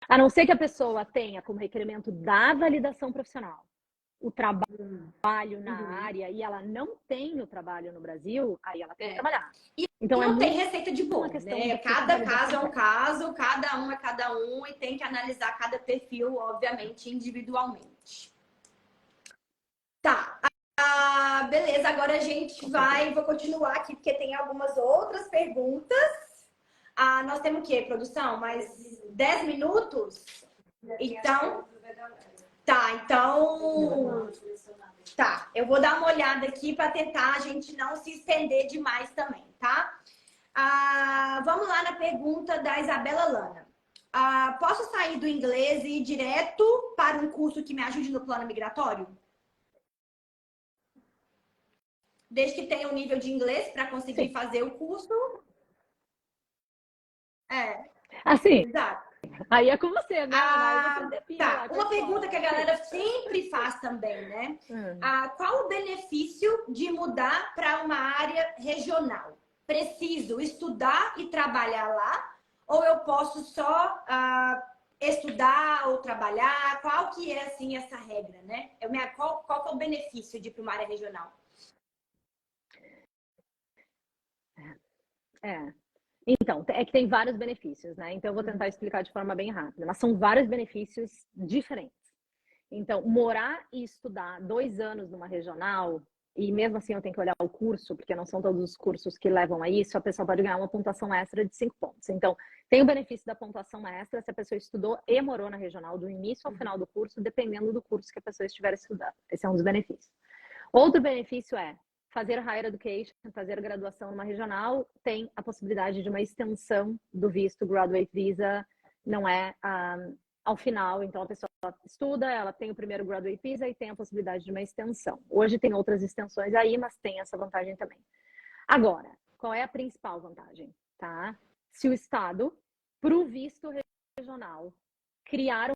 A não ser que a pessoa tenha como requerimento da validação profissional o trabalho na área e ela não tem o trabalho no Brasil, aí ela tem que trabalhar. Então, não tem receita de bolo, né? Cada caso é um caso, cada um é cada um, e tem que analisar cada perfil, obviamente, individualmente. Tá. Beleza, agora a gente vou continuar aqui, porque tem algumas outras perguntas. Nós temos o quê, produção? Mais 10 minutos? Então, tá, eu vou dar uma olhada aqui para tentar a gente não se estender demais também, tá? Vamos lá na pergunta da Isabela Lana. Posso sair do inglês e ir direto para um curso que me ajude no plano migratório? Desde que tenha um nível de inglês para conseguir fazer o curso. Assim, Exato. aí é com você, né? Aí você define Tá. lá, Uma pergunta que a galera sempre faz também, né? Qual o benefício de mudar para uma área regional? Preciso estudar e trabalhar lá? Ou eu posso só estudar ou trabalhar? Qual que é, assim, essa regra, né? Qual que é o benefício de ir para uma área regional? Então, é que tem vários benefícios, né? Então, eu vou tentar explicar de forma bem rápida. Mas são vários benefícios diferentes. Então, morar e estudar 2 anos numa regional, e mesmo assim eu tenho que olhar o curso, porque não são todos os cursos que levam a isso, a pessoa pode ganhar uma pontuação extra de 5 pontos. Então, tem o benefício da pontuação extra se a pessoa estudou e morou na regional do início ao final do curso, dependendo do curso que a pessoa estiver estudando. Esse é um dos benefícios. Outro benefício é fazer higher education, fazer graduação numa regional, tem a possibilidade de uma extensão do visto graduate visa, não é ao final. Então, a pessoa estuda, ela tem o primeiro graduate visa e tem a possibilidade de uma extensão. Hoje tem outras extensões aí, mas tem essa vantagem também. Agora, qual é a principal vantagem? Tá? Se o Estado, para o visto regional, criar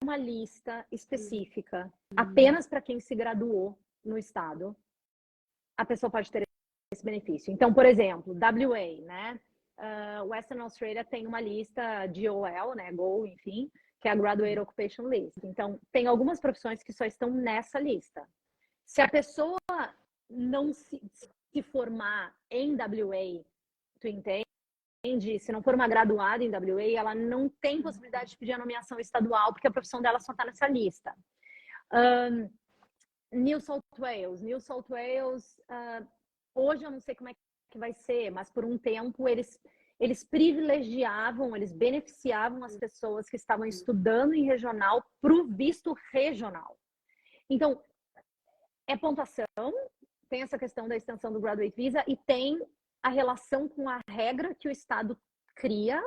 uma lista específica apenas para quem se graduou no Estado, a pessoa pode ter esse benefício. Então, por exemplo, WA, né? Western Australia tem uma lista de GOL, né? GO, enfim, que é a Graduate Occupation List. Então, tem algumas profissões que só estão nessa lista. Se a pessoa não se formar em WA, tu entende? Se não for uma graduada em WA, ela não tem possibilidade de pedir a nomeação estadual, porque a profissão dela só está nessa lista. New South Wales, hoje eu não sei como é que vai ser, mas por um tempo eles privilegiavam, eles beneficiavam as pessoas que estavam estudando em regional para o visto regional. Então, é pontuação, tem essa questão da extensão do Graduate Visa e tem a relação com a regra que o Estado cria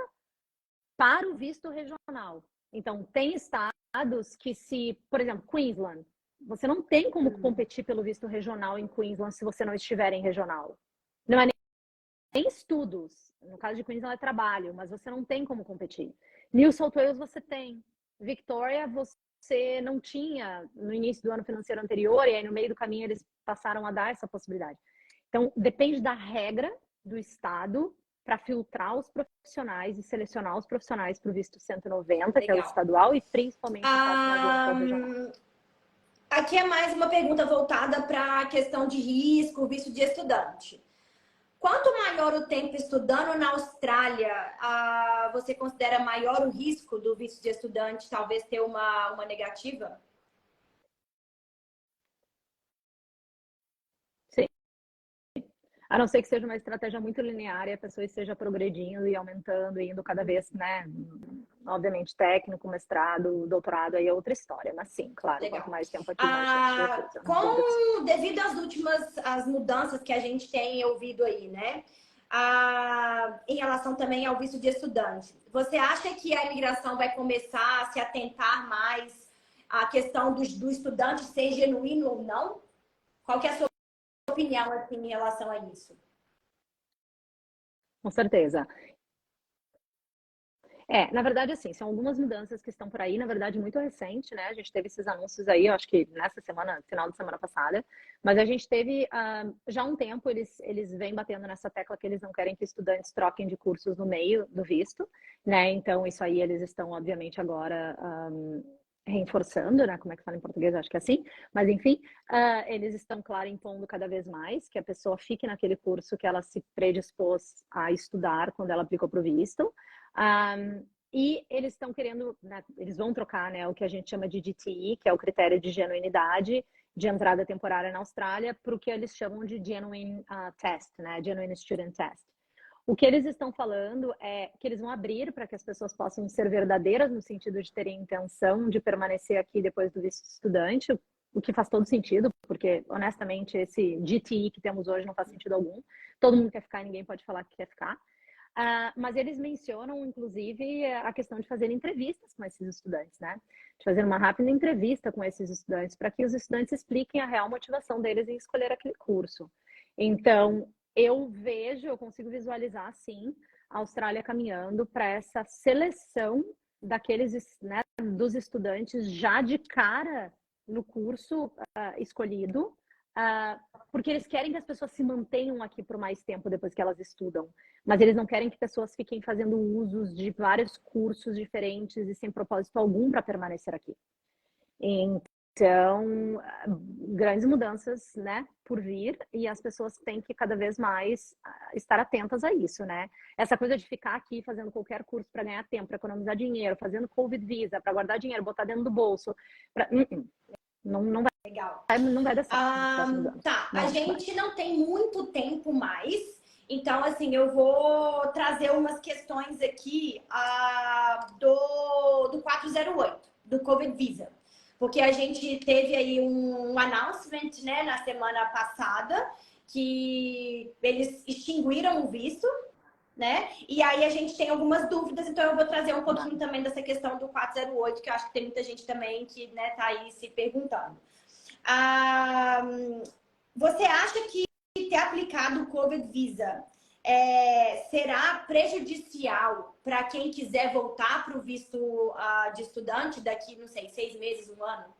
para o visto regional. Então, tem estados que por exemplo, Queensland, você não tem como competir pelo visto regional em Queensland se você não estiver em regional. Não é nem estudos. No caso de Queensland é trabalho, mas você não tem como competir. New South Wales você tem. Victoria você não tinha no início do ano financeiro anterior e aí no meio do caminho eles passaram a dar essa possibilidade. Então, depende da regra do Estado para filtrar os profissionais e selecionar os profissionais para o visto 190, legal, que é o estadual, e principalmente o regional. Aqui é mais uma pergunta voltada para a questão de risco, visto de estudante. Quanto maior o tempo estudando na Austrália, você considera maior o risco do visto de estudante talvez ter uma negativa? Sim. A não ser que seja uma estratégia muito linear e a pessoa esteja progredindo e aumentando e indo cada vez, né? Obviamente, técnico, mestrado, doutorado, aí é outra história. Mas sim, claro, legal, quanto mais tempo aqui, mais chance de devido às últimas mudanças que a gente tem ouvido aí, né? Em relação também ao visto de estudante, você acha que a imigração vai começar a se atentar mais à questão do estudante ser genuíno ou não? Qual que é a sua opinião assim, em relação a isso? Com certeza. Na verdade, assim, são algumas mudanças que estão por aí, na verdade, muito recente, né? A gente teve esses anúncios aí, eu acho que nessa semana, final de semana passada, mas a gente teve, já há um tempo, eles vêm batendo nessa tecla que eles não querem que estudantes troquem de cursos no meio do visto, né? Então, isso aí eles estão, obviamente, agora reforçando, né? Como é que fala em português? Acho que é assim. Mas, enfim, eles estão, claro, impondo cada vez mais que a pessoa fique naquele curso que ela se predispôs a estudar quando ela aplicou para o visto. E eles estão querendo, né, eles vão trocar, né, o que a gente chama de DTE, que é o critério de genuinidade, de entrada temporária na Austrália para o que eles chamam de Genuine Test, né? Genuine Student Test. O que eles estão falando é que eles vão abrir para que as pessoas possam ser verdadeiras no sentido de terem intenção de permanecer aqui depois do visto de estudante, o que faz todo sentido, porque, honestamente, esse GTE que temos hoje não faz sentido algum. Todo mundo quer ficar, ninguém pode falar que quer ficar. Mas eles mencionam, inclusive, a questão de fazer entrevistas com esses estudantes, né? De fazer uma rápida entrevista com esses estudantes, para que os estudantes expliquem a real motivação deles em escolher aquele curso. Então, eu consigo visualizar, sim, a Austrália caminhando para essa seleção daqueles, né, dos estudantes já de cara no curso escolhido, porque eles querem que as pessoas se mantenham aqui por mais tempo depois que elas estudam, mas eles não querem que pessoas fiquem fazendo usos de vários cursos diferentes e sem propósito algum para permanecer aqui. Então, grandes mudanças, né, por vir, e as pessoas têm que cada vez mais estar atentas a isso, né? Essa coisa de ficar aqui fazendo qualquer curso para ganhar tempo, para economizar dinheiro, fazendo Covid Visa, para guardar dinheiro, botar dentro do bolso, não vai. Legal. Não vai dar certo. Tá, a gente não tem muito tempo mais, então, assim, eu vou trazer umas questões aqui do 408, do Covid Visa. Porque a gente teve aí um announcement, né, na semana passada, que eles extinguiram o visto, né? E aí a gente tem algumas dúvidas, então eu vou trazer um pouquinho também dessa questão do 408, que eu acho que tem muita gente também que, né, tá aí se perguntando. Você acha que ter aplicado o Covid Visa será prejudicial para quem quiser voltar para o visto de estudante daqui, não sei, 6 meses, 1 ano?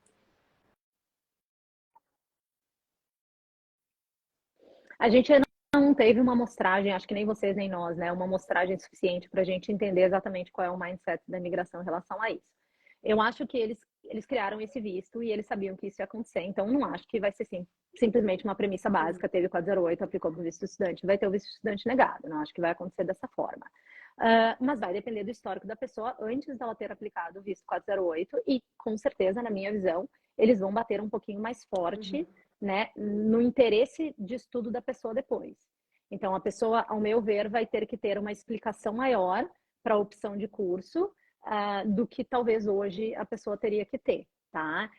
A gente não teve uma amostragem, acho que nem vocês nem nós, né? Uma amostragem suficiente para a gente entender exatamente qual é o mindset da imigração em relação a isso. Eu acho que eles criaram esse visto e eles sabiam que isso ia acontecer, então não acho que vai ser simplesmente uma premissa básica, teve 408, aplicou para o visto estudante, vai ter o visto estudante negado, não acho que vai acontecer dessa forma. Mas vai depender do histórico da pessoa antes dela ter aplicado o visto 408 e, com certeza, na minha visão, eles vão bater um pouquinho mais forte, né, no interesse de estudo da pessoa depois. Então, a pessoa, ao meu ver, vai ter que ter uma explicação maior para a opção de curso, do que talvez hoje a pessoa teria que ter, tá?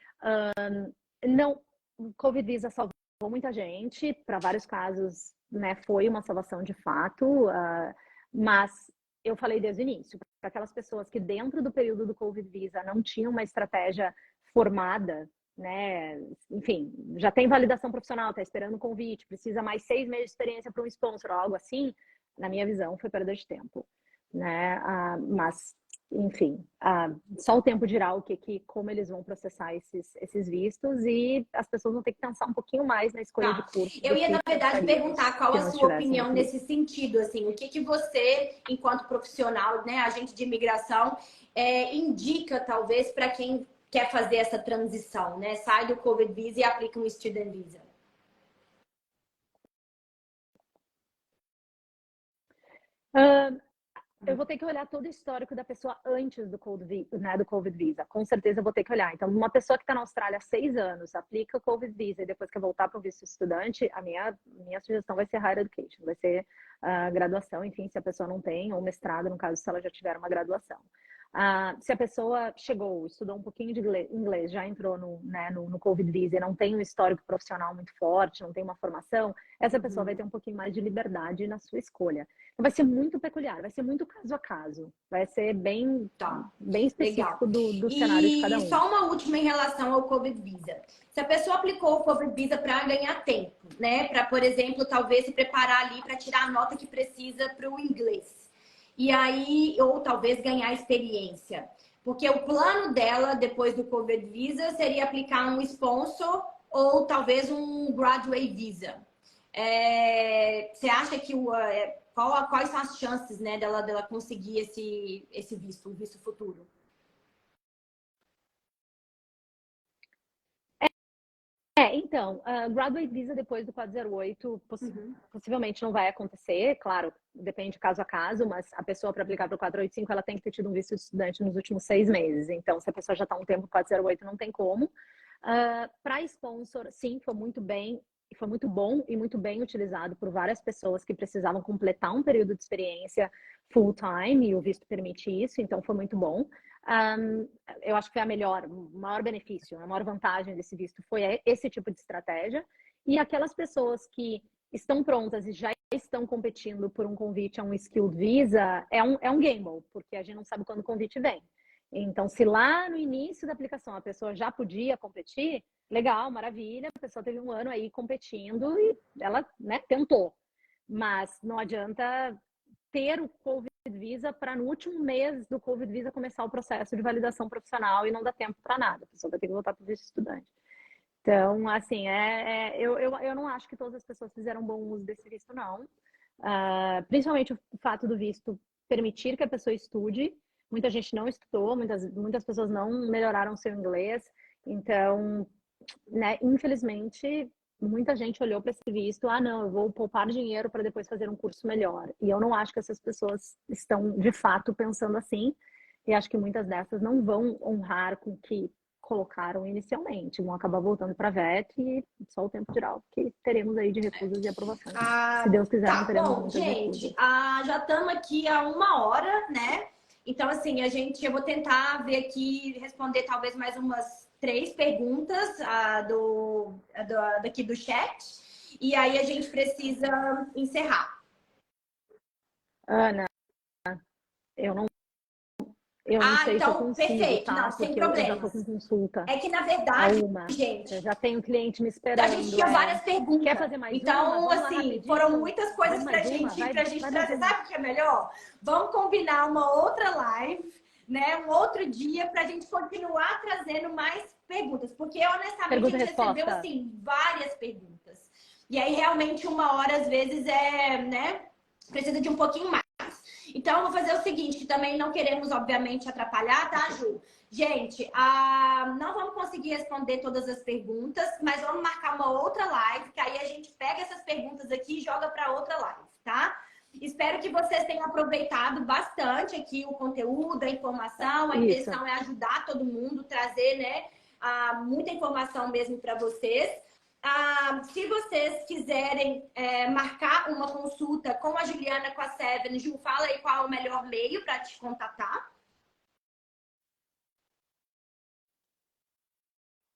Não, o Covid Visa salvou muita gente, para vários casos, né, foi uma salvação de fato, mas eu falei desde o início, para aquelas pessoas que dentro do período do Covid Visa não tinham uma estratégia formada, né, enfim, já tem validação profissional, está esperando um convite, precisa mais 6 meses de experiência para um sponsor ou algo assim, na minha visão, foi perda de tempo, né? Mas enfim, só o tempo dirá como eles vão processar esses vistos e as pessoas vão ter que pensar um pouquinho mais na escolha de curso. Eu ia, na verdade, perguntar qual a sua opinião nesse sentido, assim, o que você, enquanto profissional, né, agente de imigração, indica, talvez, para quem quer fazer essa transição, né, sai do Covid Visa e aplica um Student Visa? Eu vou ter que olhar todo o histórico da pessoa antes do Covid Visa. Com certeza eu vou ter que olhar. Então, uma pessoa que está na Austrália há 6 anos, aplica o Covid Visa e depois quer voltar para o visto estudante, a minha sugestão vai ser Higher Education, vai ser graduação, enfim, se a pessoa não tem, ou mestrado, no caso, se ela já tiver uma graduação. Se a pessoa chegou, estudou um pouquinho de inglês, já entrou no Covid Visa e não tem um histórico profissional muito forte, não tem uma formação, essa pessoa vai ter um pouquinho mais de liberdade na sua escolha. Então, vai ser muito peculiar, vai ser muito caso a caso, vai ser bem específico do cenário de cada um. E só uma última em relação ao Covid Visa. Se a pessoa aplicou o Covid Visa para ganhar tempo, né? Para, por exemplo, talvez se preparar ali para tirar a nota que precisa para o inglês. E aí, ou talvez ganhar experiência. Porque o plano dela, depois do Covid Visa, seria aplicar um sponsor ou talvez um Graduate Visa. Você acha que quais são as chances, né, dela conseguir esse visto, o visto futuro? Então, Graduate Visa depois do 408 possivelmente não vai acontecer, claro, depende caso a caso, mas a pessoa para aplicar para o 485 ela tem que ter tido um visto de estudante nos últimos 6 meses. Então, se a pessoa já está um tempo no 408, não tem como. Para sponsor, sim, foi muito bom e muito bem utilizado por várias pessoas que precisavam completar um período de experiência full time e o visto permite isso, então foi muito bom. Eu acho que foi o maior benefício, a maior vantagem desse visto foi esse tipo de estratégia. E aquelas pessoas que estão prontas e já estão competindo por um convite a um Skilled Visa, é um gamble, porque a gente não sabe quando o convite vem. Então, se lá no início da aplicação a pessoa já podia competir, legal, maravilha, a pessoa teve um ano aí competindo e ela, né, tentou. Mas não adianta ter o Covid Visa para no último mês do Covid Visa começar o processo de validação profissional e não dá tempo para nada. A pessoa vai ter que voltar para o visto estudante. Então, assim, eu não acho que todas as pessoas fizeram bom uso desse visto, não. Principalmente o fato do visto permitir que a pessoa estude. Muita gente não estudou, muitas pessoas não melhoraram seu inglês. Então, né, infelizmente, muita gente olhou para esse visto, não, eu vou poupar dinheiro para depois fazer um curso melhor. E eu não acho que essas pessoas estão, de fato, pensando assim. E acho que muitas dessas não vão honrar com o que colocaram inicialmente. Vão acabar voltando para a VET e só o tempo dirá o que teremos aí de recusas e aprovações. Se Deus quiser, não teremos Bom, muitas recusas. gente, já estamos aqui há 1 hora, né? Então, assim, eu vou tentar ver aqui, responder talvez mais umas 3 perguntas daqui do chat. E aí a gente precisa encerrar. Ana, eu não sei se eu consigo, perfeito. tá? Não, sem porque eu já tô problemas. com consulta. É que, na verdade, Uma. gente, Eu já tenho cliente me esperando. a gente tinha várias perguntas. Quer fazer mais então, uma? Vamos lá assim, rapidinho. foram muitas coisas pra gente trazer. Sabe o que é melhor? Vamos combinar uma outra live, né? Um outro dia pra gente continuar trazendo mais perguntas. Porque, honestamente, a gente recebeu, assim, várias perguntas. E aí, realmente, 1 hora, às vezes, né? Precisa de um pouquinho mais. Então, eu vou fazer o seguinte, que também não queremos, obviamente, atrapalhar, tá, Ju? Gente, não vamos conseguir responder todas as perguntas, mas vamos marcar uma outra live, que aí a gente pega essas perguntas aqui e joga para outra live, tá? Espero que vocês tenham aproveitado bastante aqui o conteúdo, a informação. A intenção é ajudar todo mundo, trazer, né, muita informação mesmo para vocês. Se vocês quiserem marcar uma consulta com a Juliana, com a Seven, Ju, fala aí qual é o melhor meio para te contatar.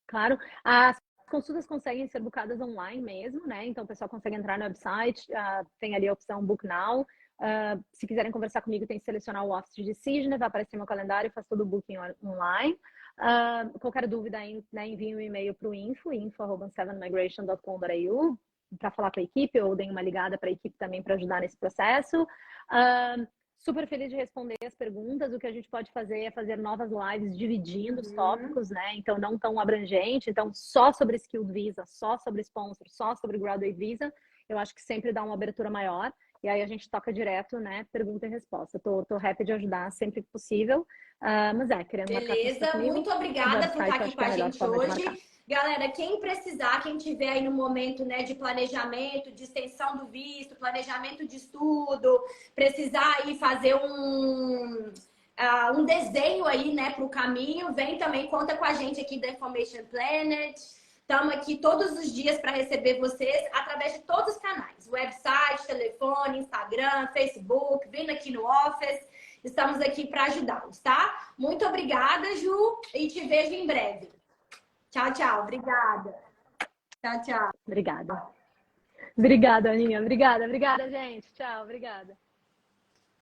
Claro, as consultas conseguem ser bucadas online mesmo, né? Então o pessoal consegue entrar no website, tem ali a opção Book Now. Se quiserem conversar comigo, tem que selecionar o Office Decision, vai aparecer meu calendário, faz todo o booking online. Qualquer dúvida, né, envie um e-mail para o info@7migration.com.au para falar com a equipe, ou deem uma ligada para a equipe também para ajudar nesse processo. Super feliz de responder as perguntas. O que a gente pode fazer é fazer novas lives dividindo os tópicos, né? Então, não tão abrangente. Então, só sobre Skilled Visa, só sobre Sponsor, só sobre Graduate Visa. Eu acho que sempre dá uma abertura maior. E aí a gente toca direto, né? Pergunta e resposta. Tô happy de ajudar sempre que possível. Mas querendo marcar Beleza, comigo, muito obrigada por estar aqui com a gente hoje. Galera, quem precisar, quem tiver aí no momento, né, de planejamento, de extensão do visto, planejamento de estudo, precisar aí fazer um desenho aí, né, para o caminho, vem também, conta com a gente aqui da Information Planet. Estamos aqui todos os dias para receber vocês através de todos os canais. Website, telefone, Instagram, Facebook, vindo aqui no Office. Estamos aqui para ajudá-los, tá? Muito obrigada, Ju, e te vejo em breve. Tchau, tchau. Obrigada. Tchau, tchau. Obrigada. Obrigada, Aninha. Obrigada, gente. Tchau, obrigada.